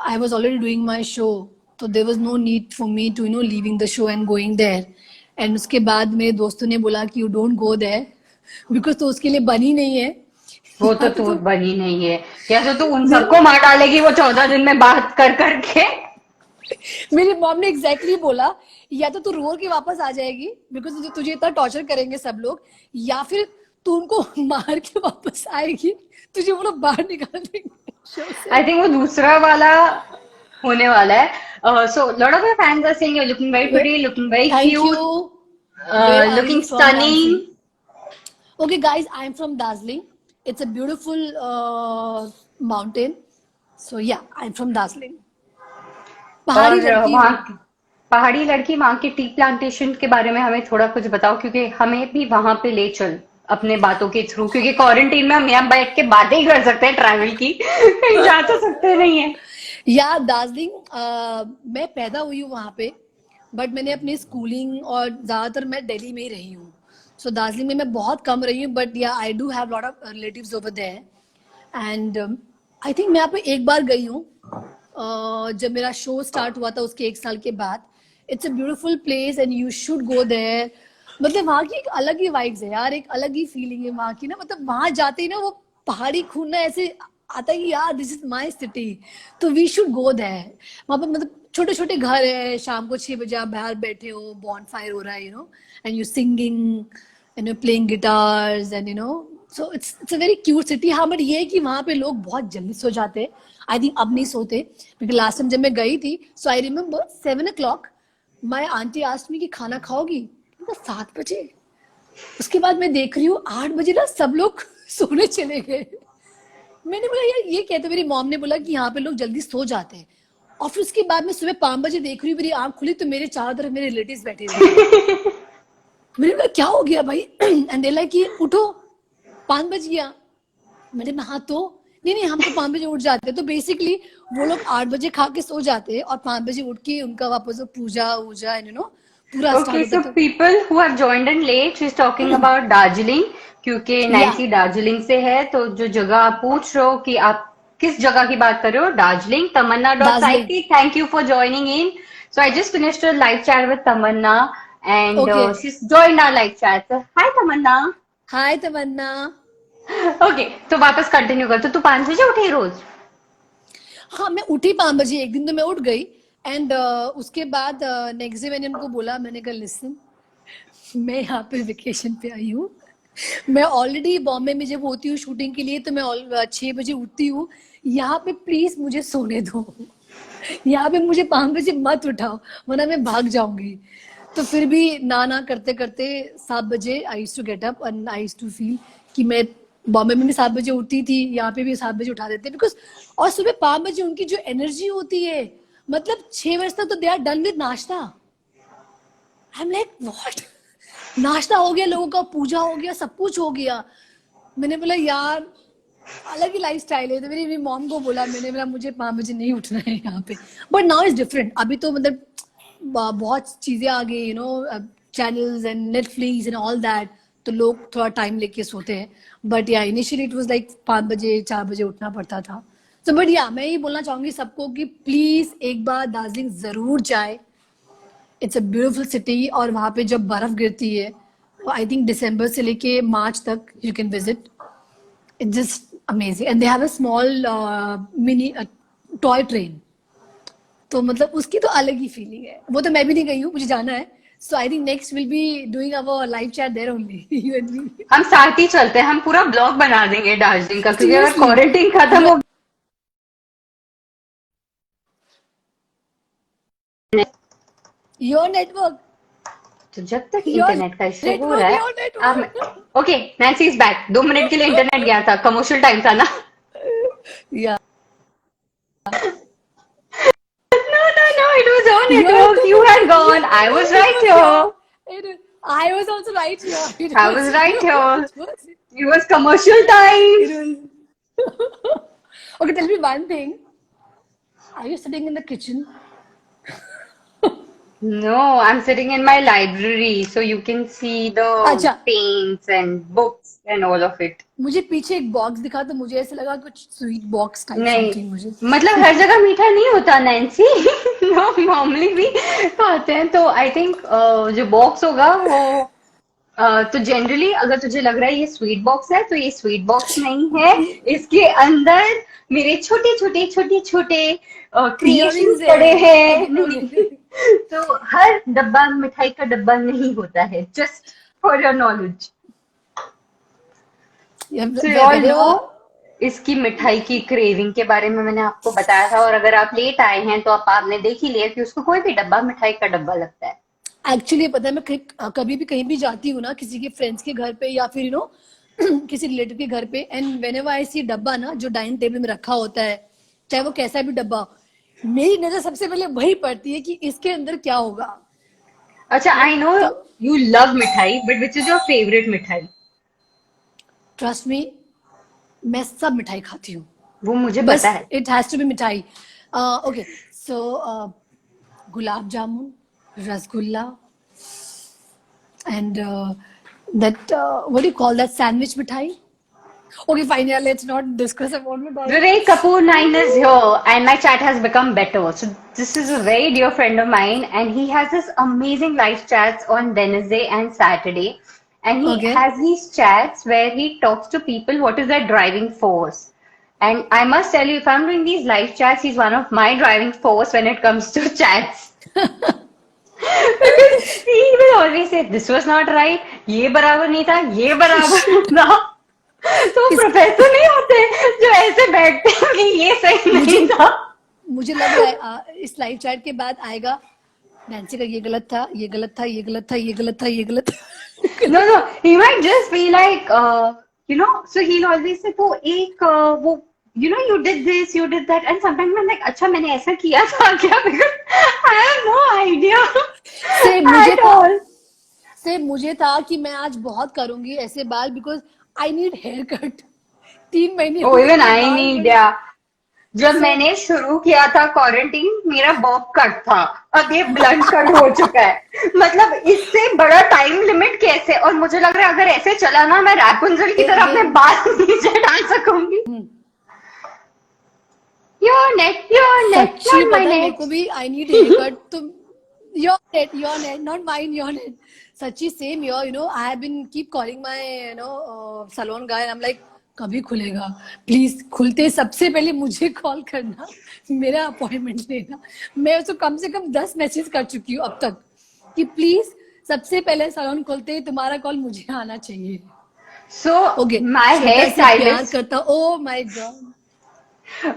B: I was already doing my show, so there was no need for me to leaving the show and going there. And उसके बाद मेरे दोस्तों ने बोला कि you don't go there because तो उसके लिए बनी नहीं है.
C: वो तो
B: या
C: तू
B: तो
C: बनी नहीं है. या तो तू उन सबको मार डालेगी वो 14 दिन में बात कर करके.
B: मेरी मॉम ने एग्जैक्टली बोला या तो तू रो के वापस आ जाएगी बिकॉज तुझे इतना टॉर्चर करेंगे सब लोग या फिर तू उनको मार के वापस आएगी तुझे वो लोग बाहर निकाल देंगे show से.
C: आई थिंक वो दूसरा वाला होने वाला है. So, lot of your fans are saying you're looking very pretty, looking very
B: Thank
C: cute,
B: you. Where are
C: looking
B: you from,
C: stunning.
B: Nancy? Okay, guys, I'm from Darjeeling. It's a beautiful mountain. So yeah, I'm from Darjeeling. पहाड़ी
C: और
B: लड़की
C: वहाँ
B: हूँ.
C: की पहाड़ी लड़की वहाँ के टी प्लांटेशन के बारे में हमें थोड़ा कुछ बताओ क्योंकि हमें भी वहां पे ले चल अपने बातों के थ्रू क्योंकि क्वारंटीन में हम यहाँ बैठ के बातें ही कर सकते हैं ट्रैवल की कहीं जा तो सकते नहीं है.
B: या दार्जिलिंग मैं पैदा हुई हूँ वहाँ पे बट मैंने अपनी स्कूलिंग और ज्यादातर मैं दिल्ली में ही रही हूँ सो दार्जिलिंग में मैं बहुत कम रही हूँ but yeah I do have lot of relatives over there and I think मैं यहाँ पे एक बार गई हूँ जब मेरा शो स्टार्ट हुआ था उसके 1 साल के बाद it's a beautiful place and you should go there मतलब वहाँ की एक अलग ही वाइब्स है यार एक अलग ही फीलिंग है वहाँ की ना मतलब वहाँ जाते ही ना वो पहाड़ी खून ना ऐसे आता है कि यार दिस इज माई सिटी तो वी शुड गो देयर वहाँ पर मतलब छोटे छोटे घर है शाम को 6 बजे आप बाहर बैठे हो बॉन फायर हो रहा है and you singing and you playing guitars and so it's a very cute city हाँ बट ये है कि वहाँ पे लोग बहुत जल्दी सो जाते हैं आई थिंक अब नहीं सोते क्योंकि लास्ट टाइम जब मैं गई थी so I remember 7 o'clock my aunty asked me कि खाना खाओगी 7 बजे उसके बाद मैं देख रही हूँ 8 बजे ना सब लोग सोने चले गए मैंने बोला यार ये कहते मेरी मॉम ने बोला कि यहाँ पे लोग जल्दी सो जाते हैं और फिर उसके बाद मैं सुबह 5 बजे देख रही हूँ मेरी आंख खुली तो मेरे चारों तरफ मेरे रिलेटिव्स बैठे हुए मैंने बोला क्या हो गया भाई एंड दे लाइक कि उठो 5 बज गया मैंने हाँ तो नहीं हम तो 5 बजे उठ जाते हैं तो बेसिकली वो लोग 8 बजे खा के सो जाते हैं और 5 बजे उठ के उनका वापस पूजा पूरा स्टार्ट
C: Okay,
B: होता
C: so
B: तो
C: people who have joined in late, she's talking about Darjeeling, क्योंकि
B: या
C: नैन्सी दार्जिलिंग से है, तो जो जगह आप पूछ रहे हो कि आप किस जगह की बात कर रहे हो, दार्जिलिंग. तमन्ना डॉट
B: दार्जिलिंग.
C: साइकी, thank you for joining in. So I just finished a live chat with Tamanna, and
B: okay.
C: she's joined our live chat. So hi Tamanna.
B: Hi Tamanna.
C: Okay, तो वापस कंटिन्यू कर. तो तू 5 बजे उठी रोज?
B: हाँ, मैं उठी 5 बजे. एक दिन तो मैं उठ गई. एंड उसके बाद नेक्स्ट डे मैंने उनको बोला, मैंने कहा लिसन, मैं यहाँ पे वेकेशन पे आई हूँ. मैं ऑलरेडी बॉम्बे में जब होती हूँ शूटिंग के लिए तो मैं 6 बजे उठती हूँ. यहाँ पे प्लीज मुझे सोने दो. यहाँ पे मुझे 5 बजे मत उठाओ, वरना मैं भाग जाऊंगी. तो फिर भी ना ना करते करते 7 बजे I used to get up and I used to feel कि मैं बॉम्बे में भी 7 बजे उठती थी, यहाँ पे भी 7 बजे उठा देते बिकॉज. और सुबह 5 बजे उनकी जो एनर्जी होती है, मतलब 6 बजे तक तो दे आर डन विद नाश्ता. आई एम लाइक व्हाट. नाश्ता हो गया लोगों का, पूजा हो गया, सब कुछ हो गया. मैंने बोला यार अलग ही लाइफ स्टाइल है. तो मेरी मॉम को बोला, मैंने बोला मुझे 5 बजे नहीं उठना है यहाँ पे. But now is different. अभी तो मतलब बहुत चीजें आ गई, channels and Netflix and all that. तो लोग थोड़ा टाइम लेके सोते हैं. बट या इनिशियली इट वाज लाइक 5 बजे 4 बजे उठना पड़ता था. तो बट या मैं ये बोलना चाहूंगी सबको कि प्लीज एक बार दार्जिलिंग जरूर जाए. It's a beautiful city. और वहां पे जब बर्फ गिरती है, आई थिंक दिसंबर से लेके मार्च तक you can visit. It's just amazing. And they have a small mini toy train. तो मतलब उसकी तो अलग ही फीलिंग है. वो तो मैं भी नहीं गई हूँ, मुझे जाना है. So I think next will be doing our live chat there only, you and me.
C: हम साथ ही चलते हैं, हम पूरा ब्लॉग बना देंगे दार्जिलिंग का, क्योंकि अगर
B: सीरियसली.
C: क्वारंटीन खत्म हो
B: योर नेटवर्क.
C: तो जब तक
B: योर
C: इंटरनेट का इश्यू हो रहा
B: नेटवर्क.
C: है.
B: योर
C: अब
B: network.
C: Okay, Nancy is back. 2 minute के लिए इंटरनेट गया था, कमर्शियल टाइम था ना.
B: या.
C: No, no, no, it was your
B: Your
C: network. You had
B: internet.
C: gone. I was
B: It
C: right
B: was
C: here.
B: I was also right here. It
C: I
B: was
C: was right here.
B: it was
C: It was commercial
B: it
C: time.
B: was Okay, tell me one thing. Are you sitting in the kitchen?
C: No, I'm sitting in my library, so you can see the
B: अच्छा.
C: paints and books and all of it.
B: मुझे पीछे एक box दिखा तो मुझे ऐसा लगा कुछ स्वीट बॉक्स टाइप
C: नहीं,
B: समथिंग मुझे.
C: मतलब हर जगह मीठा नहीं होता नैन्सी. लोग नॉर्मली भी खाते हैं, तो आई थिंक जो बॉक्स होगा वो तो जनरली अगर तुझे लग रहा है ये स्वीट बॉक्स है, तो ये स्वीट बॉक्स नहीं है. इसके अंदर मेरे छोटे छोटे छोटे छोटे क्रिएशंस
B: इयररिंग्स
C: पड़े
B: है.
C: हैं. तो हर डब्बा मिठाई का डब्बा नहीं होता है, just for your knowledge. So you all know इसकी मिठाई की क्रेविंग के बारे में मैंने आपको बताया था, और अगर आप लेट आए हैं तो आपने देख ही लिया कि उसको कोई भी डब्बा मिठाई का डब्बा लगता है.
B: एक्चुअली पता है, मैं कभी भी कहीं भी जाती हूँ ना, किसी के फ्रेंड्स के घर पे या फिर किसी रिलेटिव के घर पे, एंड व्हेनेवर आई सी डब्बा ना जो डाइनिंग टेबल में रखा होता है, चाहे वो कैसा भी डब्बा हो, मेरी नजर सबसे पहले वही पड़ती है कि इसके अंदर क्या होगा.
C: अच्छा, आई नो
B: तो
C: यू लव मिठाई, but which is your favourite मिठाई?
B: ट्रस्ट मी, मैं सब मिठाई खाती हूँ.
C: वो मुझे
B: बस
C: पता है.
B: इट हैज टू बी मिठाई. Okay, so gulab jamun, rasgulla, and that what do you call that sandwich mithai? Okay, fine, yeah, let's not discuss about mithai.
C: Vivek Kapoor 9 is here, and my chat has become better. So this is a very dear friend of mine, and he has this amazing live chats on Wednesday and Saturday, and he
B: Okay.
C: has these chats where he talks to people what is their driving force. And I must tell you, if I'm doing these live chats, he's one of my driving force when it comes to chats. Because he will always say, this was not right, ये बराबर नहीं था, ये बराबर था. तो professor नहीं होते जो ऐसे बैठते हैं कि ये सही नहीं था.
B: मुझे लग रहा है इस लाइव चैट के बाद आएगा, नैन्सी का ये गलत था, ये गलत था, ये गलत था, ये गलत था, ये गलत था.
C: No, no, he might just be like, so he'll always say, तो एक वो you did this, you did that, and sometimes I'm like, अच्छा मैंने ऐसा किया था क्या? Because I have no idea at all.
B: मुझे था कि मैं आज बहुत करूंगी ऐसे बाल, because I need hair cut. 3 महीने
C: Oh, even I need, yeah. जब मैंने शुरू किया था क्वारंटीन मेरा बॉब कट था, अब ये ब्लंट कट हो चुका है। मतलब इससे बड़ा टाइम लिमिट कैसे? और मुझे लग रहा है अगर ऐसे चला ना मैं रैपुंजल की तरह अपने बाल नीचे डाल सकूंगी। योर नेट
B: सच्ची
C: नॉट
B: पता
C: माय
B: है मेरे
C: नेट।
B: को भी आई नीड हेयर कट तुम your net not mine your net सच्ची same your I have been keep calling my salon guy I am like कभी खुलेगा प्लीज खुलते सबसे पहले मुझे कॉल करना मेरा अपॉइंटमेंट लेना मैं उसको कम से कम 10 मैसेज कर चुकी हूँ अब तक कि प्लीज सबसे पहले सैलून खोलते तुम्हारा कॉल मुझे आना चाहिए
C: so
B: okay
C: my
B: Shraddha
C: hair
B: से प्यार
C: स्टाइलिस्ट,
B: करता oh my god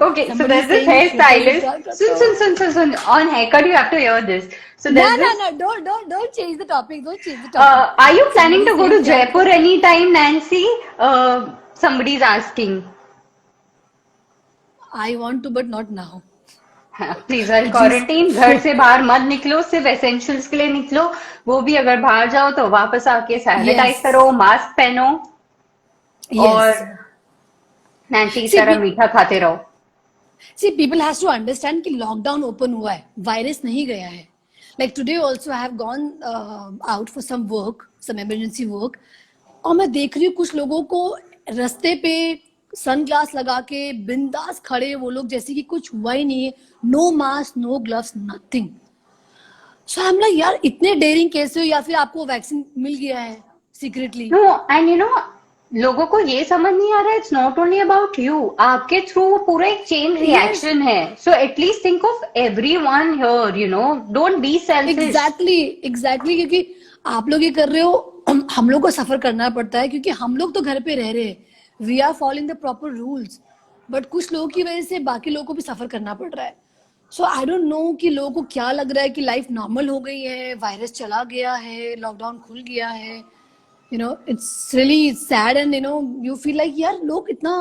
C: okay, so
B: somebody
C: there's
B: is
C: this
B: saying Shraddha से
C: hairstylist.
B: प्यार करता हूँ
C: On haircut, you have to hear this. So
B: No,
C: there's
B: no,
C: this.
B: no, don't change the topic. Don't change the topic.
C: Are you planning
B: Somebody
C: to go
B: saying
C: to
B: प्यार
C: Jaipur
B: कर
C: anytime, Nancy? Somebody's asking.
B: I want to, but not now.
C: Please well
B: Just
C: quarantine, घर से बाहर मत निकलो, सिर्फ essentials के लिए निकलो। वो भी अगर बाहर जाओ तो वापस आके सैनिटाइज करो,
B: yes,
C: मास्क पहनो और
B: yes.
C: नैन्सी की
B: See,
C: तरह मीठा खाते रहो।
B: people has to understand कि लॉकडाउन ओपन हुआ है, वायरस नहीं गया है. Like today also I have gone out for some work, some emergency work. और मैं देख रही हूँ कुछ लोगों को रास्ते पे सनग्लास लगा के बिंदास खड़े वो लोग जैसे कि कुछ हुआ ही नहीं है. No mask, no gloves, nothing. So I am like यार इतने डेयरिंग कैसे हो या फिर आपको वैक्सीन मिल गया है सीक्रेटली
C: नो एंड लोगों को ये समझ नहीं आ रहा है, it's not only about you, आपके थ्रू वो पूरा एक चेन
B: यस
C: रिएक्शन है। So at least think of everyone here, don't be selfish.
B: Exactly क्योंकि आप लोग ये कर रहे हो हम लोग को सफर करना पड़ता है क्योंकि हम लोग तो घर पे रह रहे हैं we are following the proper rules but कुछ लोगों की वजह से बाकी लोगों को भी सफर करना पड़ रहा है सो आई डोंट नो कि लोगों को क्या लग रहा है कि लाइफ नॉर्मल हो गई है वायरस चला गया है लॉकडाउन खुल गया है it's really sad and you feel like यार लोग इतना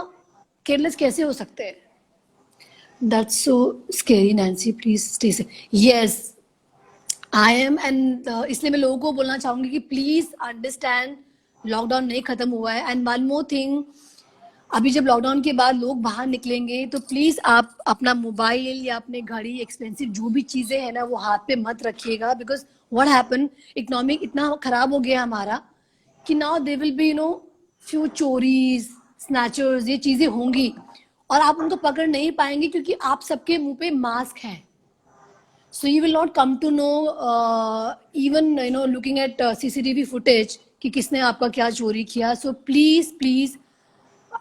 B: केयरलेस कैसे हो सकते हैं that's so scary Nancy please stay safe yes I am and इसलिए मैं लोगों को बोलना चाहूंगी कि प्लीज अंडरस्टैंड लॉकडाउन नहीं खत्म हुआ है एंड वन मोर थिंग अभी जब लॉकडाउन के बाद लोग बाहर निकलेंगे तो प्लीज आप अपना मोबाइल या अपने घड़ी एक्सपेंसिव जो भी चीजें हैं ना वो हाथ पे मत रखिएगा बिकॉज व्हाट हैपन इकोनॉमिक इतना खराब हो गया हमारा कि now they will be few cholis snatchers ये चीजें होंगी और आप उनको पकड़ नहीं पाएंगे क्योंकि आप सबके मुंह पे मास्क है so you will not come to know even looking at CCTV footage कि किसने आपका क्या चोरी किया so please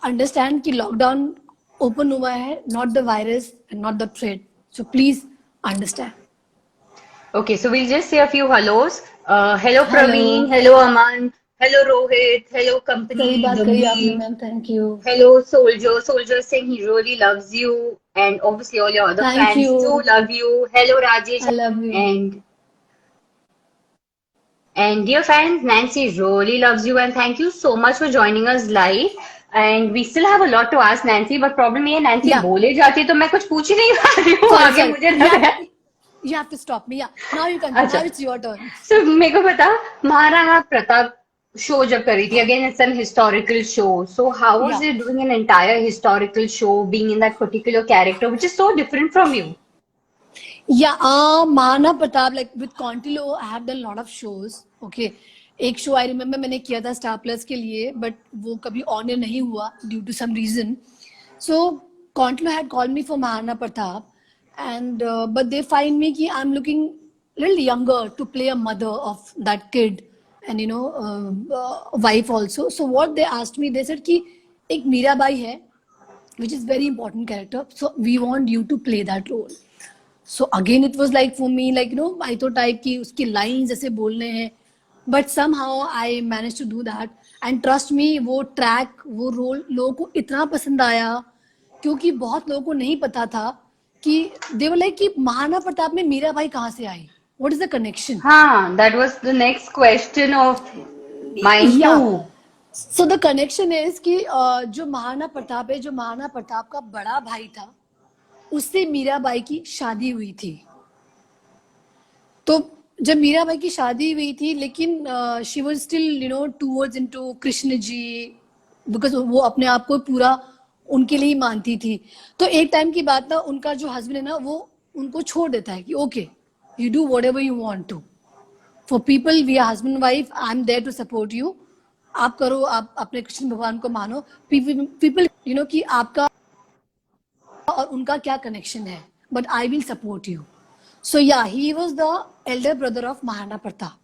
B: understand कि लॉकडाउन ओपन हुआ है not the virus and not the threat so please understand
C: Okay, so we'll just say a few hellos. Hello
B: hello
C: Praveen, hello Aman, hello Rohit, hello company
B: सही बात कही आपने
C: Gumbi,
B: ma'am thank you
C: hello Soldier. Soldier saying he really loves you, and obviously all your other
B: thank
C: fans
B: you
C: too love you. Hello Rajesh,
B: I love you
C: and dear fans, Nancy really loves you, and thank you so much for joining us live. And we still have a lot to ask Nancy, but problem ये है Nancy
B: या
C: बोले जाती है तो मैं कुछ पूछ ही नहीं पा रही हूँ
B: सॉरी
C: आगे मुझे लग रहा है।
B: you have to stop me yeah now you continue
C: अच्छा,
B: now it's your turn
C: so मेरे को बता, महाराणा प्रताप शो जब करी थी, again it's an historical show, so how was
B: yeah
C: it doing an entire historical show being in that particular character which is so different from you?
B: Yeah, Mahana Pratap, like with Contilo, I have done a lot of shows. Okay, एक show I remember मैंने किया था star plus के लिए but वो कभी on air नहीं हुआ due to some reason so Contilo had called me for Mahana Pratap and but they find me कि I'm looking little younger to play a mother of that kid and wife also so what they asked me they said कि एक मीराबाई है which is very important character so we want you to play that role so again it was like for me like I thought type कि उसकी lines ऐसे बोलने हैं but somehow I managed to do that and trust me वो track वो role लोगों को इतना पसंद आया क्योंकि बहुत लोगों को नहीं पता था कि they were like कि महाराणा प्रताप में मीराबाई कहाँ से आई what is the connection
C: हाँ, that was the next question of mine
B: yeah
C: too.
B: so the connection is कि जो महाराणा प्रताप है जो महाराणा प्रताप का बड़ा भाई था उससे मीराबाई की शादी हुई थी तो जब मीराबाई की शादी हुई थी लेकिन she was still towards into Krishna ji because वो अपने आप को पूरा उनके लिए ही मानती थी. तो एक टाइम की बात ना, उनका जो हस्बैंड है ना, वो उनको छोड़ देता है कि okay, you do whatever you want to. For people, we are husband wife, I am there to support you. आप करो, आप अपने कृष्ण भगवान को मानो. पीपल यू नो कि आपका और उनका क्या कनेक्शन है, but I will support you. So yeah, he was the elder brother of Maharana Pratap.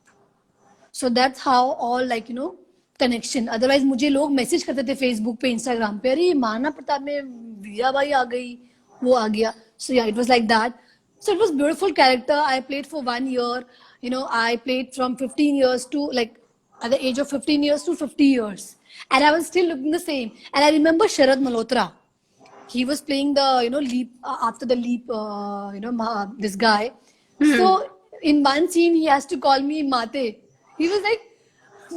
B: So that's how all like you know connection. Otherwise मुझे लोग मैसेज करते थे फेसबुक पे, इंस्टाग्राम पे, अरे महाराणा प्रताप में वीराबाई आ गई, वो आ गया. सो या, it was like that. So it was beautiful character. I played for 1 year. You know, I played from 15 years to like at the age of 15 years to 50 years. And I was still looking the same. And I remember Sharad Malhotra. He was playing the, you know, leap after the leap, this guy. So in one scene, he has to call me Mate. He was like,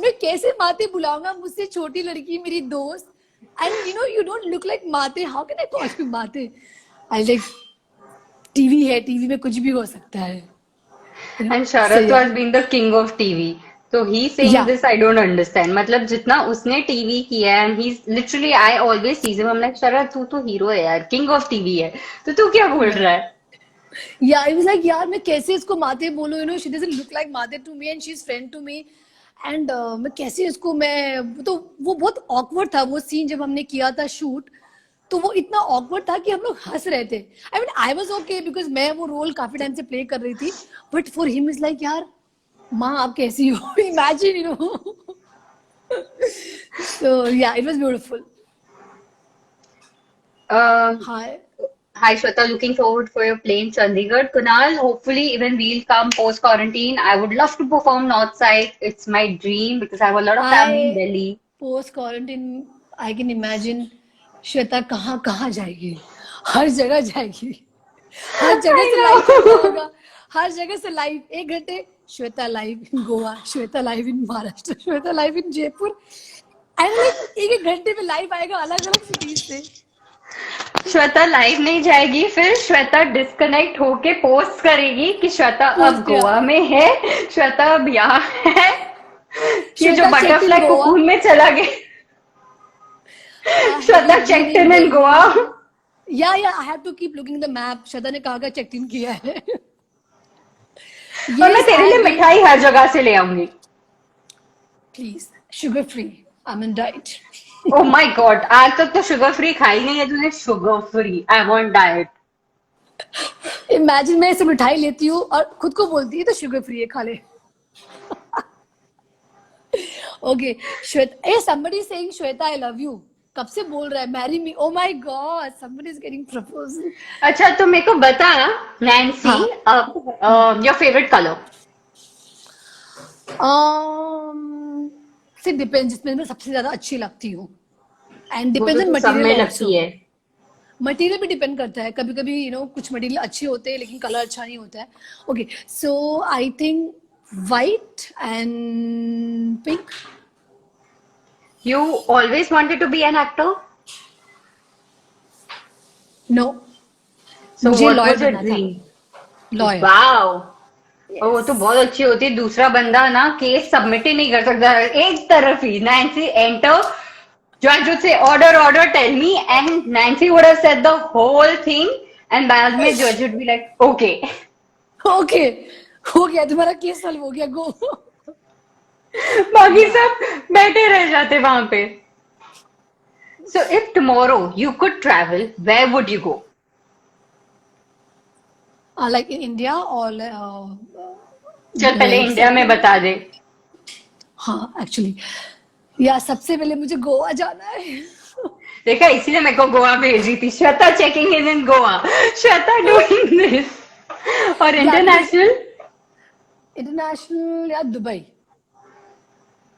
B: मैं कैसे माते बुलाऊंगा, मुझसे छोटी लड़की मेरी दोस्त. And you know, you don't look like Mate. How can I call you Mate? I like, TV है, TV में कुछ भी हो सकता है.
C: And Sharat has been the king of TV. So he's saying
B: Yeah.
C: this, I don't understand. मतलब जितना उसने टीवी किया है, and he's literally, I always see him, I'm like, शरद तू तो हीरो है यार, किंग ऑफ टीवी है, तो तू क्या बोल रहा है?
B: Yeah, I was like, यार मैं कैसे इसको माते बोलूं, you know, she doesn't look like Mate to me and she's friend to me. And मैं कैसे इसको, मैं तो वो बहुत awkward था वो सीन जब हमने किया था शूट. तो वो इतना awkward था कि हम लोग हंस रहे थे. I mean, I was okay because मैं वो रोल काफी टाइम से प्ले कर रही थी. But for him is like, यार माँ आप कैसी हो? Imagine, you know. So yeah, it was beautiful. Hi.
C: Hi Shweta, looking forward for your play in Chandigarh. Kunal, hopefully even we'll come post quarantine. I would love to perform North Side. It's my dream because I have a lot of family in Delhi.
B: Post quarantine, I can imagine Shweta कहाँ कहाँ जाएगी. हर जगह जाएगी. हर जगह से live करना होगा. हर जगह से लाइव. 1 घंटे Shweta live in Goa, Shweta live in Maharashtra, Shweta live in Jaipur. एक घंटे में लाइव आएगा अलग अलग सिटीज से.
C: श्वेता लाइव नहीं जाएगी, फिर श्वेता डिस्कनेक्ट होके पोस्ट करेगी कि श्वेता अब गोवा में है, श्वेता अब यहाँ है, ये जो बटरफ्लाई कोकून में चला गया. Shweta checked in Goa.
B: Yeah, I have to keep looking the map. Shweta ने कहा चेक इन किया है.
C: और मैं तेरे लिए मिठाई हर जगह से ले आऊंगी.
B: Please, sugar free. I'm in diet.
C: Oh my God, आज तक तो शुगर फ्री खाई नहीं है तूने. Sugar free, I want diet.
B: Imagine मैं इसे मिठाई लेती हूँ और खुद को बोलती है तो शुगर फ्री है, खा ले. Okay, Shweta. Hey, somebody is saying Shweta, I love you. कब से बोल रहा है marry me? Oh my God, somebody is getting proposal.
C: अच्छा तो मेरे को बता Nancy, your favorite color?
B: It depends, जिसमें मैं सबसे ज्यादा अच्छी लगती हूँ. And
C: वो
B: depends
C: तो
B: on
C: सब में
B: material
C: लगती
B: also.
C: है.
B: मटेरियल भी डिपेंड करता है. कभी कभी यू नो कुछ मटेरियल अच्छे होते हैं लेकिन कलर अच्छा नहीं होता है. Okay, so I think white and pink.
C: You always wanted to be an actor?
B: No,
C: So
B: मुझे
C: what
B: लॉयर
C: was your
B: बनना
C: dream?
B: था. लॉयर.
C: Wow. वो तो बहुत अच्छी होती है. दूसरा बंदा ना केस सबमिट ही नहीं कर सकता. एक तरफ ही नैन्सी एंटर, जज would say order order, tell me, and Nancy would have said the whole thing, and बाद में judge would be like okay.
B: Okay, हो गया तुम्हारा केस सॉल्व हो गया, गो.
C: बाकी सब बैठे रह जाते वहां पे. So if tomorrow you could travel, where would you go?
B: Like in India और
C: चल पहले इंडिया में बता दे.
B: हाँ एक्चुअली या सबसे पहले मुझे गोवा जाना है.
C: देखा, इसीलिए मेरे को गोवा भेज रही थी. Shweta checking in Goa, Shweta doing this. और इंटरनेशनल
B: या दुबई.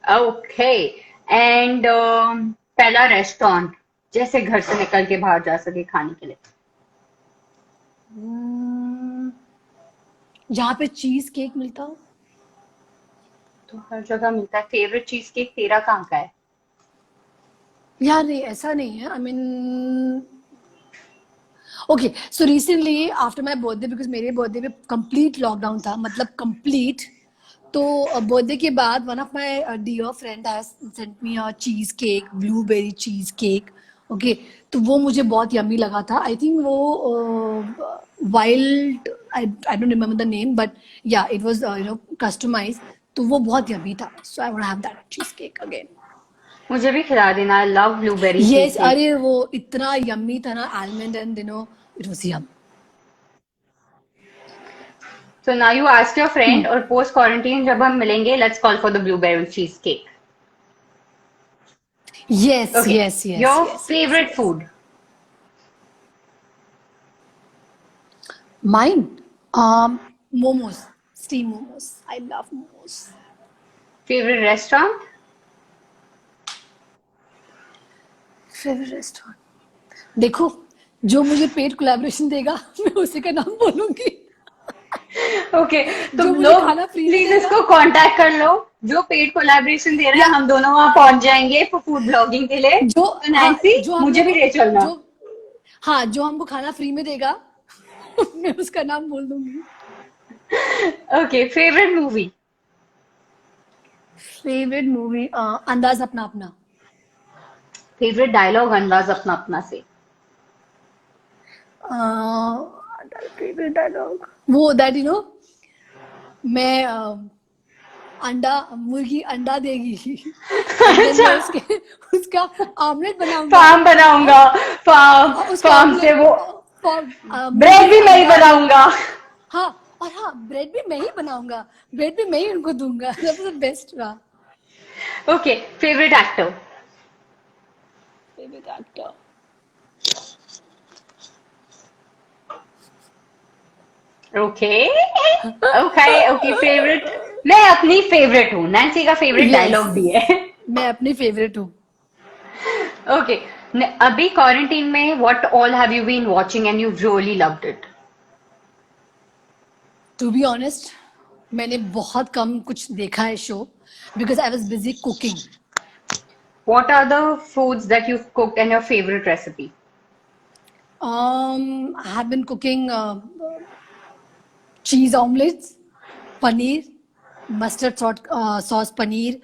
C: ओके. एंड पहला रेस्टोरेंट जैसे घर से निकल के बाहर जा सके खाने के लिए.
B: जहाँ पे चीज केक मिलता हो.
C: तो हर जगह मिलता है. फेवरेट चीज केक तेरा कहाँ का है?
B: यार नहीं, ऐसा नहीं है. I mean okay, so recently after my birthday, because मेरे बर्थडे पे कंप्लीट लॉकडाउन था, मतलब कंप्लीट. तो बर्थडे के बाद one of my dear friend has sent me a cheese cake, blueberry cheese cake, okay, तो वो मुझे बहुत यम्मी लगा था। आई थिंक वो wild, I don't remember the name, but yeah it was customise, तो वो बहुत यम्मी था। So I want have that cheese cake again.
C: मुझे भी खिला देना, I love blueberry cheese
B: yes,
C: cake.
B: अरे वो इतना यम्मी था ना, almond and it was yum.
C: So now you ask your friend, और पोस्ट क्वारंटीन जब हम मिलेंगे, let's call for the blueberry cheesecake.
B: Yes
C: Okay.
B: Yes yes
C: Your
B: yes yes
C: favorite
B: yes.
C: food?
B: Mine, momos, steam momos, I love momos।
C: Favorite restaurant?
B: Favourite restaurant, देखो, जो मुझे paid collaboration देगा मैं उसी का नाम बोलूंगी।
C: ओके, तुम
B: जो मुझे
C: लोग
B: खाना फ्री में
C: प्लीज
B: देगा।
C: इसको कांटेक्ट कर लो, जो पेड कोलैबोरेशन दे रहे हैं,
B: या
C: हम दोनों वहां पहुंच जाएंगे फॉर फूड ब्लॉगिंग के लिए।
B: जो,
C: तो
B: हाँ,
C: नैन्सी,
B: जो हम
C: मुझे भी
B: लोग
C: ले चलना।
B: जो, हाँ, जो हमको खाना फ्री में देगा मैं उसका नाम बोल दूंगी।
C: Okay, favourite movie?
B: Favourite movie, अंदाज अपना अपना।
C: फेवरेट डायलॉग अंदाज अपना अपना से?
B: फेवरेट डायलॉग, वो दैट मैं अंडा, मुर्गी अंडा देगी एंड देन मैं
C: अच्छा,
B: उसके उसका आमलेट बनाऊंगा।
C: फार्म बनाऊंगा, फार्म,
B: उसका
C: फार्म से
B: आमलेट,
C: वो ब्रेड
B: मुर्गी
C: भी मैं ही
B: अंडा।
C: बनाऊंगा।
B: हाँ, और हाँ, ब्रेड भी मैं ही बनाऊंगा, ब्रेड भी मैं ही उनको दूंगा। दैट वाज द बेस्ट रहा।
C: Okay, favourite actor?
B: Favourite actor,
C: okay, okay, okay, favourite. मैं अपनी फेवरेट हूँ, नैन्सी का फेवरेट
B: यस,
C: डायलॉग भी है।
B: मैं अपनी फेवरेट हूँ।
C: ओके, अभी क्वारंटीन में what all have you been watching and you really loved it?
B: To be honest, मैंने बहुत कम कुछ देखा है show, because I was busy cooking.
C: What are the foods that you've cooked and your favorite recipe?
B: I have been cooking cheese omelets, paneer, mustard sauce paneer,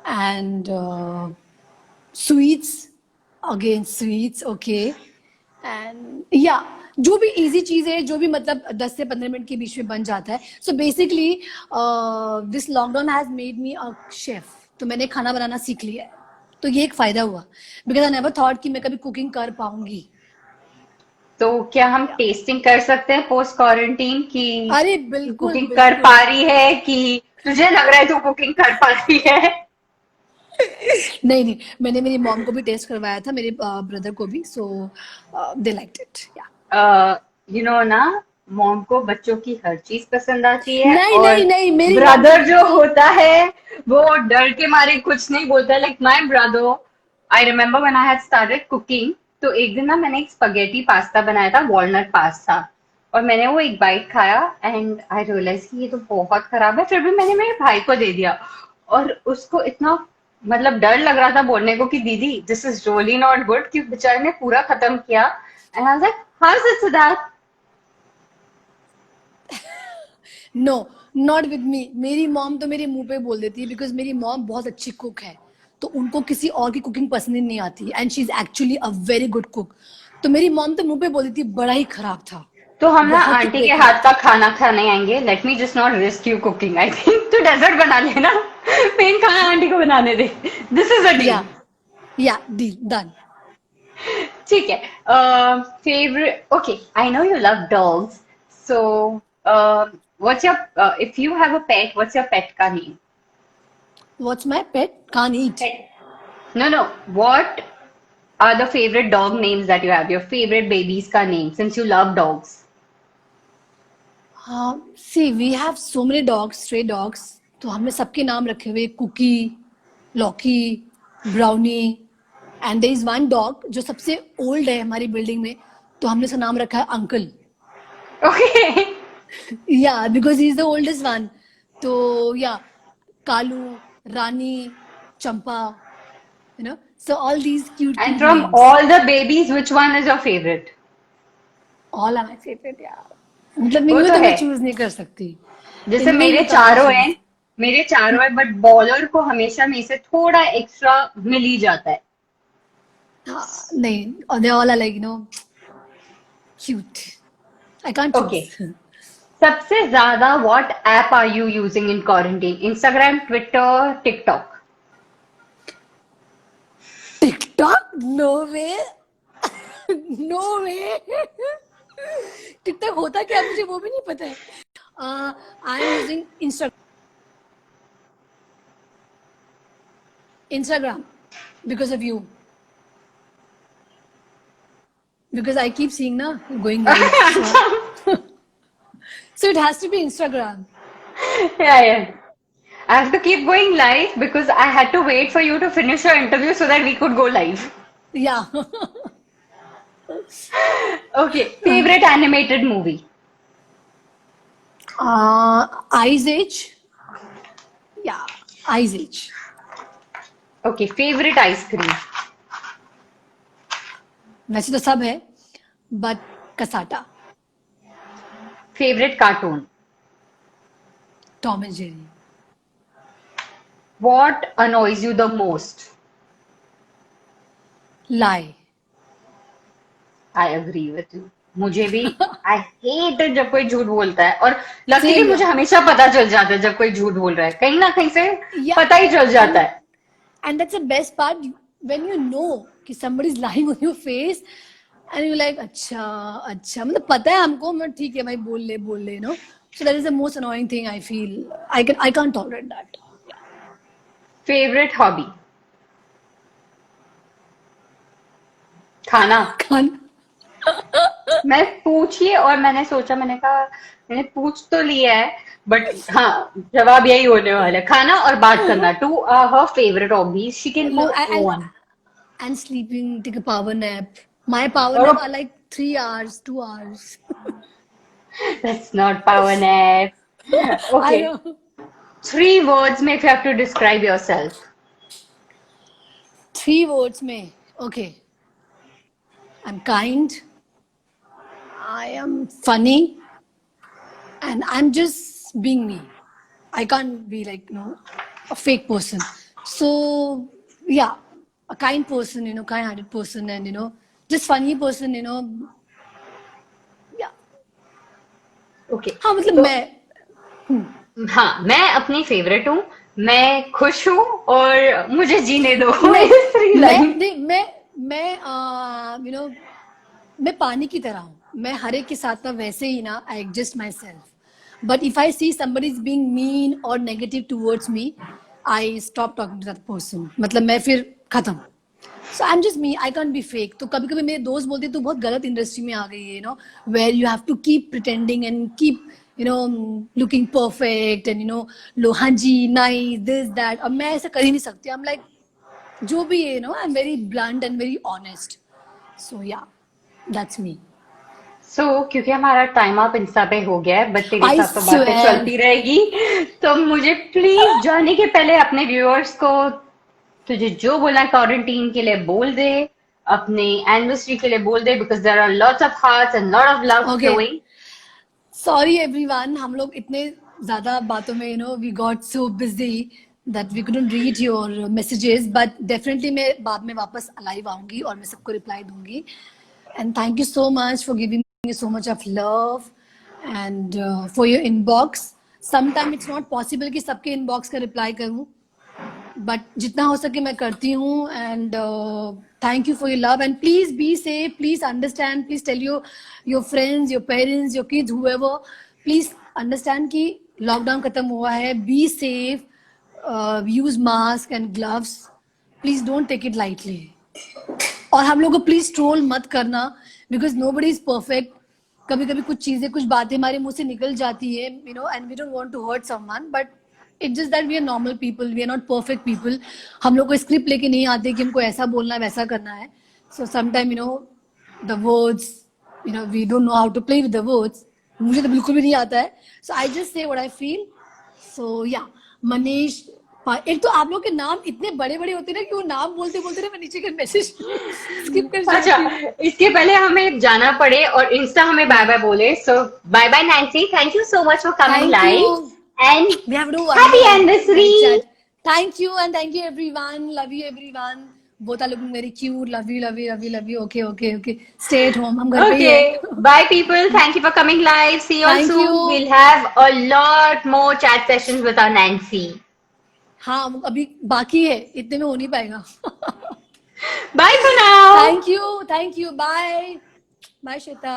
B: and sweets. Again, sweets, okay. And yeah, जो भी easy चीज है, जो भी मतलब 10 से 15 minute के बीच में बन जाता है। So basically this lockdown has made me a chef, तो मैंने खाना बनाना सीख लिया है। तो ये एक फायदा हुआ, बिकॉज आई नेवर थॉट कि मैं कभी कुकिंग कर पाऊंगी।
C: तो क्या हम
B: Yeah.
C: टेस्टिंग कर सकते हैं पोस्ट क्वारंटीन की?
B: अरे
C: तू
B: बिल्कुल
C: कुकिंग कर
B: बिल्कुल।
C: पा रही है कि तुझे लग रहा है तू कुकिंग कर पा रही है?
B: नहीं नहीं, मैंने मेरी मॉम को भी टेस्ट करवाया था, मेरे ब्रदर को भी, सो दे लाइक्ड इट। या
C: यू नो ना, मॉम को बच्चों की हर चीज पसंद आती है,
B: नहीं
C: और
B: नहीं नहीं, मेरी मॉम तो
C: ब्रदर जो
B: बिल्कुल।
C: होता है वो डर के मारे कुछ नहीं बोलता। Like my brother, I remember when I had started cooking, तो एक दिन ना मैंने एक स्पगेटी पास्ता बनाया था, वॉलनट पास्ता, और मैंने वो एक बाइट खाया एंड आई रियलाइज कि ये तो बहुत खराब है। फिर भी मैंने मेरे भाई को दे दिया, और उसको इतना मतलब डर लग रहा था बोलने को कि दीदी this is really not good, कि बेचारे ने पूरा खत्म किया। And I was like, how is it that?
B: No, not with me. मेरी मॉम तो मेरे मुंह पे बोल देती है, बिकॉज मेरी मॉम बहुत अच्छी कुक है, तो उनको किसी और की कुकिंग पसंद ही नहीं आती, and she is actually a very good cook. तो मेरी मॉम तो मुंह पे बोल देती बड़ा ही खराब था,
C: तो हम ना
B: बहुत ही
C: आंटी के
B: बेकार
C: हाथ का
B: था।
C: खाना खाने आएंगे। Let me just not risk you cooking, I think तू डेजर्ट बना लेना, मेन खाना आंटी को बनाने दे। दिस इज अ
B: या
C: डील।
B: या डील डन।
C: ठीक है। Favourite, okay, I know you love dogs, so what's your, if you have a pet, what's your pet का name?
B: What's my pet? Can't eat.
C: No no, what are the favorite dog names that you have? Your favorite babies ka name, since you love dogs.
B: See we have so many dogs, stray dogs, तो हमने सबके नाम रखे हुए, Cookie, Lockie, Brownie, and there is one dog जो सबसे old है हमारी बिल्डिंग में, तो हमने उसका नाम रखा है uncle.
C: Okay.
B: Yeah because he is the oldest one. तो yeah Kalu, Rani, Champa, so all these cute
C: And
B: cute
C: from
B: names.
C: all the babies, which one is your favorite?
B: All are my favourite यार, मतलब
C: वो
B: इनमें
C: तो
B: तो
C: है,
B: मैं चूज नहीं कर सकती।
C: जैसे
B: इनमें ही
C: मेरे
B: बताओ
C: चारों हैं,
B: चूज।
C: मेरे चारों हैं, बट बॉलर को हमेशा में से थोड़ा एक्स्ट्रा मिल ही जाता है।
B: नहीं, they all are like, you know, cute. I can't
C: okay,
B: choose.
C: सबसे ज्यादा what app are you using in quarantine? Instagram, Twitter, TikTok?
B: TikTok? No way. No way. TikTok होता क्या मुझे वो भी नहीं पता है. I am using Instagram because of you. Because I keep seeing na going live. So it has to be Instagram.
C: Yeah. I have to keep going live because I had to wait for you to finish your interview so that we could go live.
B: Yeah.
C: Okay, favorite animated movie?
B: Ice Age. Yeah, Ice Age.
C: Okay, favorite ice cream?
B: वैसे तो सब है, but Kasata,
C: Favorite cartoon?
B: Tom and Jerry.
C: What annoys you the most?
B: Lie.
C: I agree with you. मुझे भी I hate it जब कोई झूठ बोलता है, और लकीली
B: Same
C: मुझे
B: here.
C: हमेशा पता चल जाता है जब कोई झूठ बोल रहा है, कहीं ना कहीं से
B: Yeah.
C: पता ही चल जाता है.
B: And that's the best part when you know कि somebody is lying on your face and you're like अच्छा मतलब पता है हमको, मैं ठीक है भाई बोल ले, you know. So that is the most annoying thing I feel. I can't tolerate that.
C: Favorite hobby? खाना.
B: Can't.
C: मैं पूछिए, और मैंने सोचा, मैंने कहा मैंने पूछ तो लिया है, बट हाँ, जवाब यही होने वाला है, खाना और बात करना. To her favourite hobbies, she can go on.
B: And sleeping, take a power nap. My power
C: और
B: nap are like 3 hours, 2 hours.
C: That's not power nap.
B: I
C: okay,
B: know.
C: 3 words में if you have to describe yourself.
B: 3 words में. Okay. I'm kind. I am funny. And I'm just being me. I can't be like, you know, a fake person. So, yeah, a kind person, you know, kind-hearted person, and, you know, just funny person, you know. Yeah.
C: Okay,
B: हाँ मतलब मैं
C: हाँ, मैं अपनी favourite हूँ. मैं खुश हूँ और मुझे जीने दो.
B: नहीं
C: फ्री
B: मैं
C: लाइन.
B: नहीं मैं यू नो मैं पानी की तरह हूँ. मैं हर एक के साथ ना वैसे ही ना I adjust myself. But if I see somebody is being mean और negative towards me, I stop talking to that person. मतलब मैं फिर खत्म. So I am just me, I can't be fake. तो कभी कभी मेरे दोस्त बोलते तू बहुत गलत इंडस्ट्री में आ गई है, you know, where you have to keep pretending and keep you know looking perfect and you know लो हाँ जी नाइस दिस दैट. अब मैं ऐसा कर ही नहीं सकती. आई एम लाइक जो भी है, you know, I am very blunt and very honest. So yeah, that's मी.
C: सो क्योंकि हमारा टाइम अप इंस्टा पे हो गया है, बट तेरे
B: आई
C: साथ तो बातें
B: स्वेयर.
C: चलती रहेगी. तो मुझे प्लीज जाने के पहले अपने व्यूअर्स को, तुझे जो बोलना है क्वारंटीन के लिए बोल दे, अपने एनिवर्सरी के लिए बोल दे, because there are lots of hearts and lot of love
B: Okay.
C: Flowing.
B: Sorry everyone, हम लोग इतने ज्यादा बातों में, you know, we got so busy that we couldn't read your messages. But definitely मैं बाद में वापस लाइव आऊंगी और मैं सबको रिप्लाई दूंगी. And thank you so much for giving me so much of love and for your inbox. Sometime it's not possible कि सबके इनबॉक्स का रिप्लाई करूं, बट जितना हो सके मैं करती हूँ. And thank you for your love and please be safe, please understand, please tell your friends, your parents, your kids, whoever, please understand कि लॉकडाउन खत्म हुआ है. Be safe, use mask and gloves, please don't take it lightly. और हम लोग को please troll मत करना, बिकॉज नोबडी इज परफेक्ट. कभी कभी कुछ चीजें, कुछ बातें हमारे मुंह से निकल जाती है, you know, and we don't want to hurt someone, but it's just that we are normal people, we are not perfect people. हम लोग को स्क्रिप्ट लेके नहीं आते कि हमको ऐसा बोलना है, वैसा करना है. So sometime, you know, the words, you know, we don't know how to play with the words. मुझे तो बिल्कुल भी नहीं आता है. So I just say what I feel. So yeah, Manish. एक तो आप लोग के नाम इतने बड़े बड़े होते हैं ना कि वो नाम बोलते बोलते ना मैं नीचे का मैसेज स्किप कर जाती
C: अच्छा,
B: हूँ.
C: इसके पहले हमें जाना पड़े और इंस्टा हमें बाय बाय बोले. So bye bye Nancy, thank you so much for coming
B: Thank
C: live
B: you.
C: And
B: We have to do
C: happy
B: one more
C: anniversary.
B: chat. Thank you and thank you everyone. Love you everyone. both are looking very cute. Love you, love you, love you, love you. Okay, okay, okay. Stay at home. हम घर पे ही
C: Okay,
B: हैं.
C: bye people. Thank you for coming live. See you all
B: Thank
C: soon.
B: you.
C: We'll have a lot more chat sessions with our Nancy.
B: हाँ अभी बाकी है, इतने में हो नहीं पाएगा.
C: Bye for now.
B: Thank you, thank you. Bye, bye, Shweta.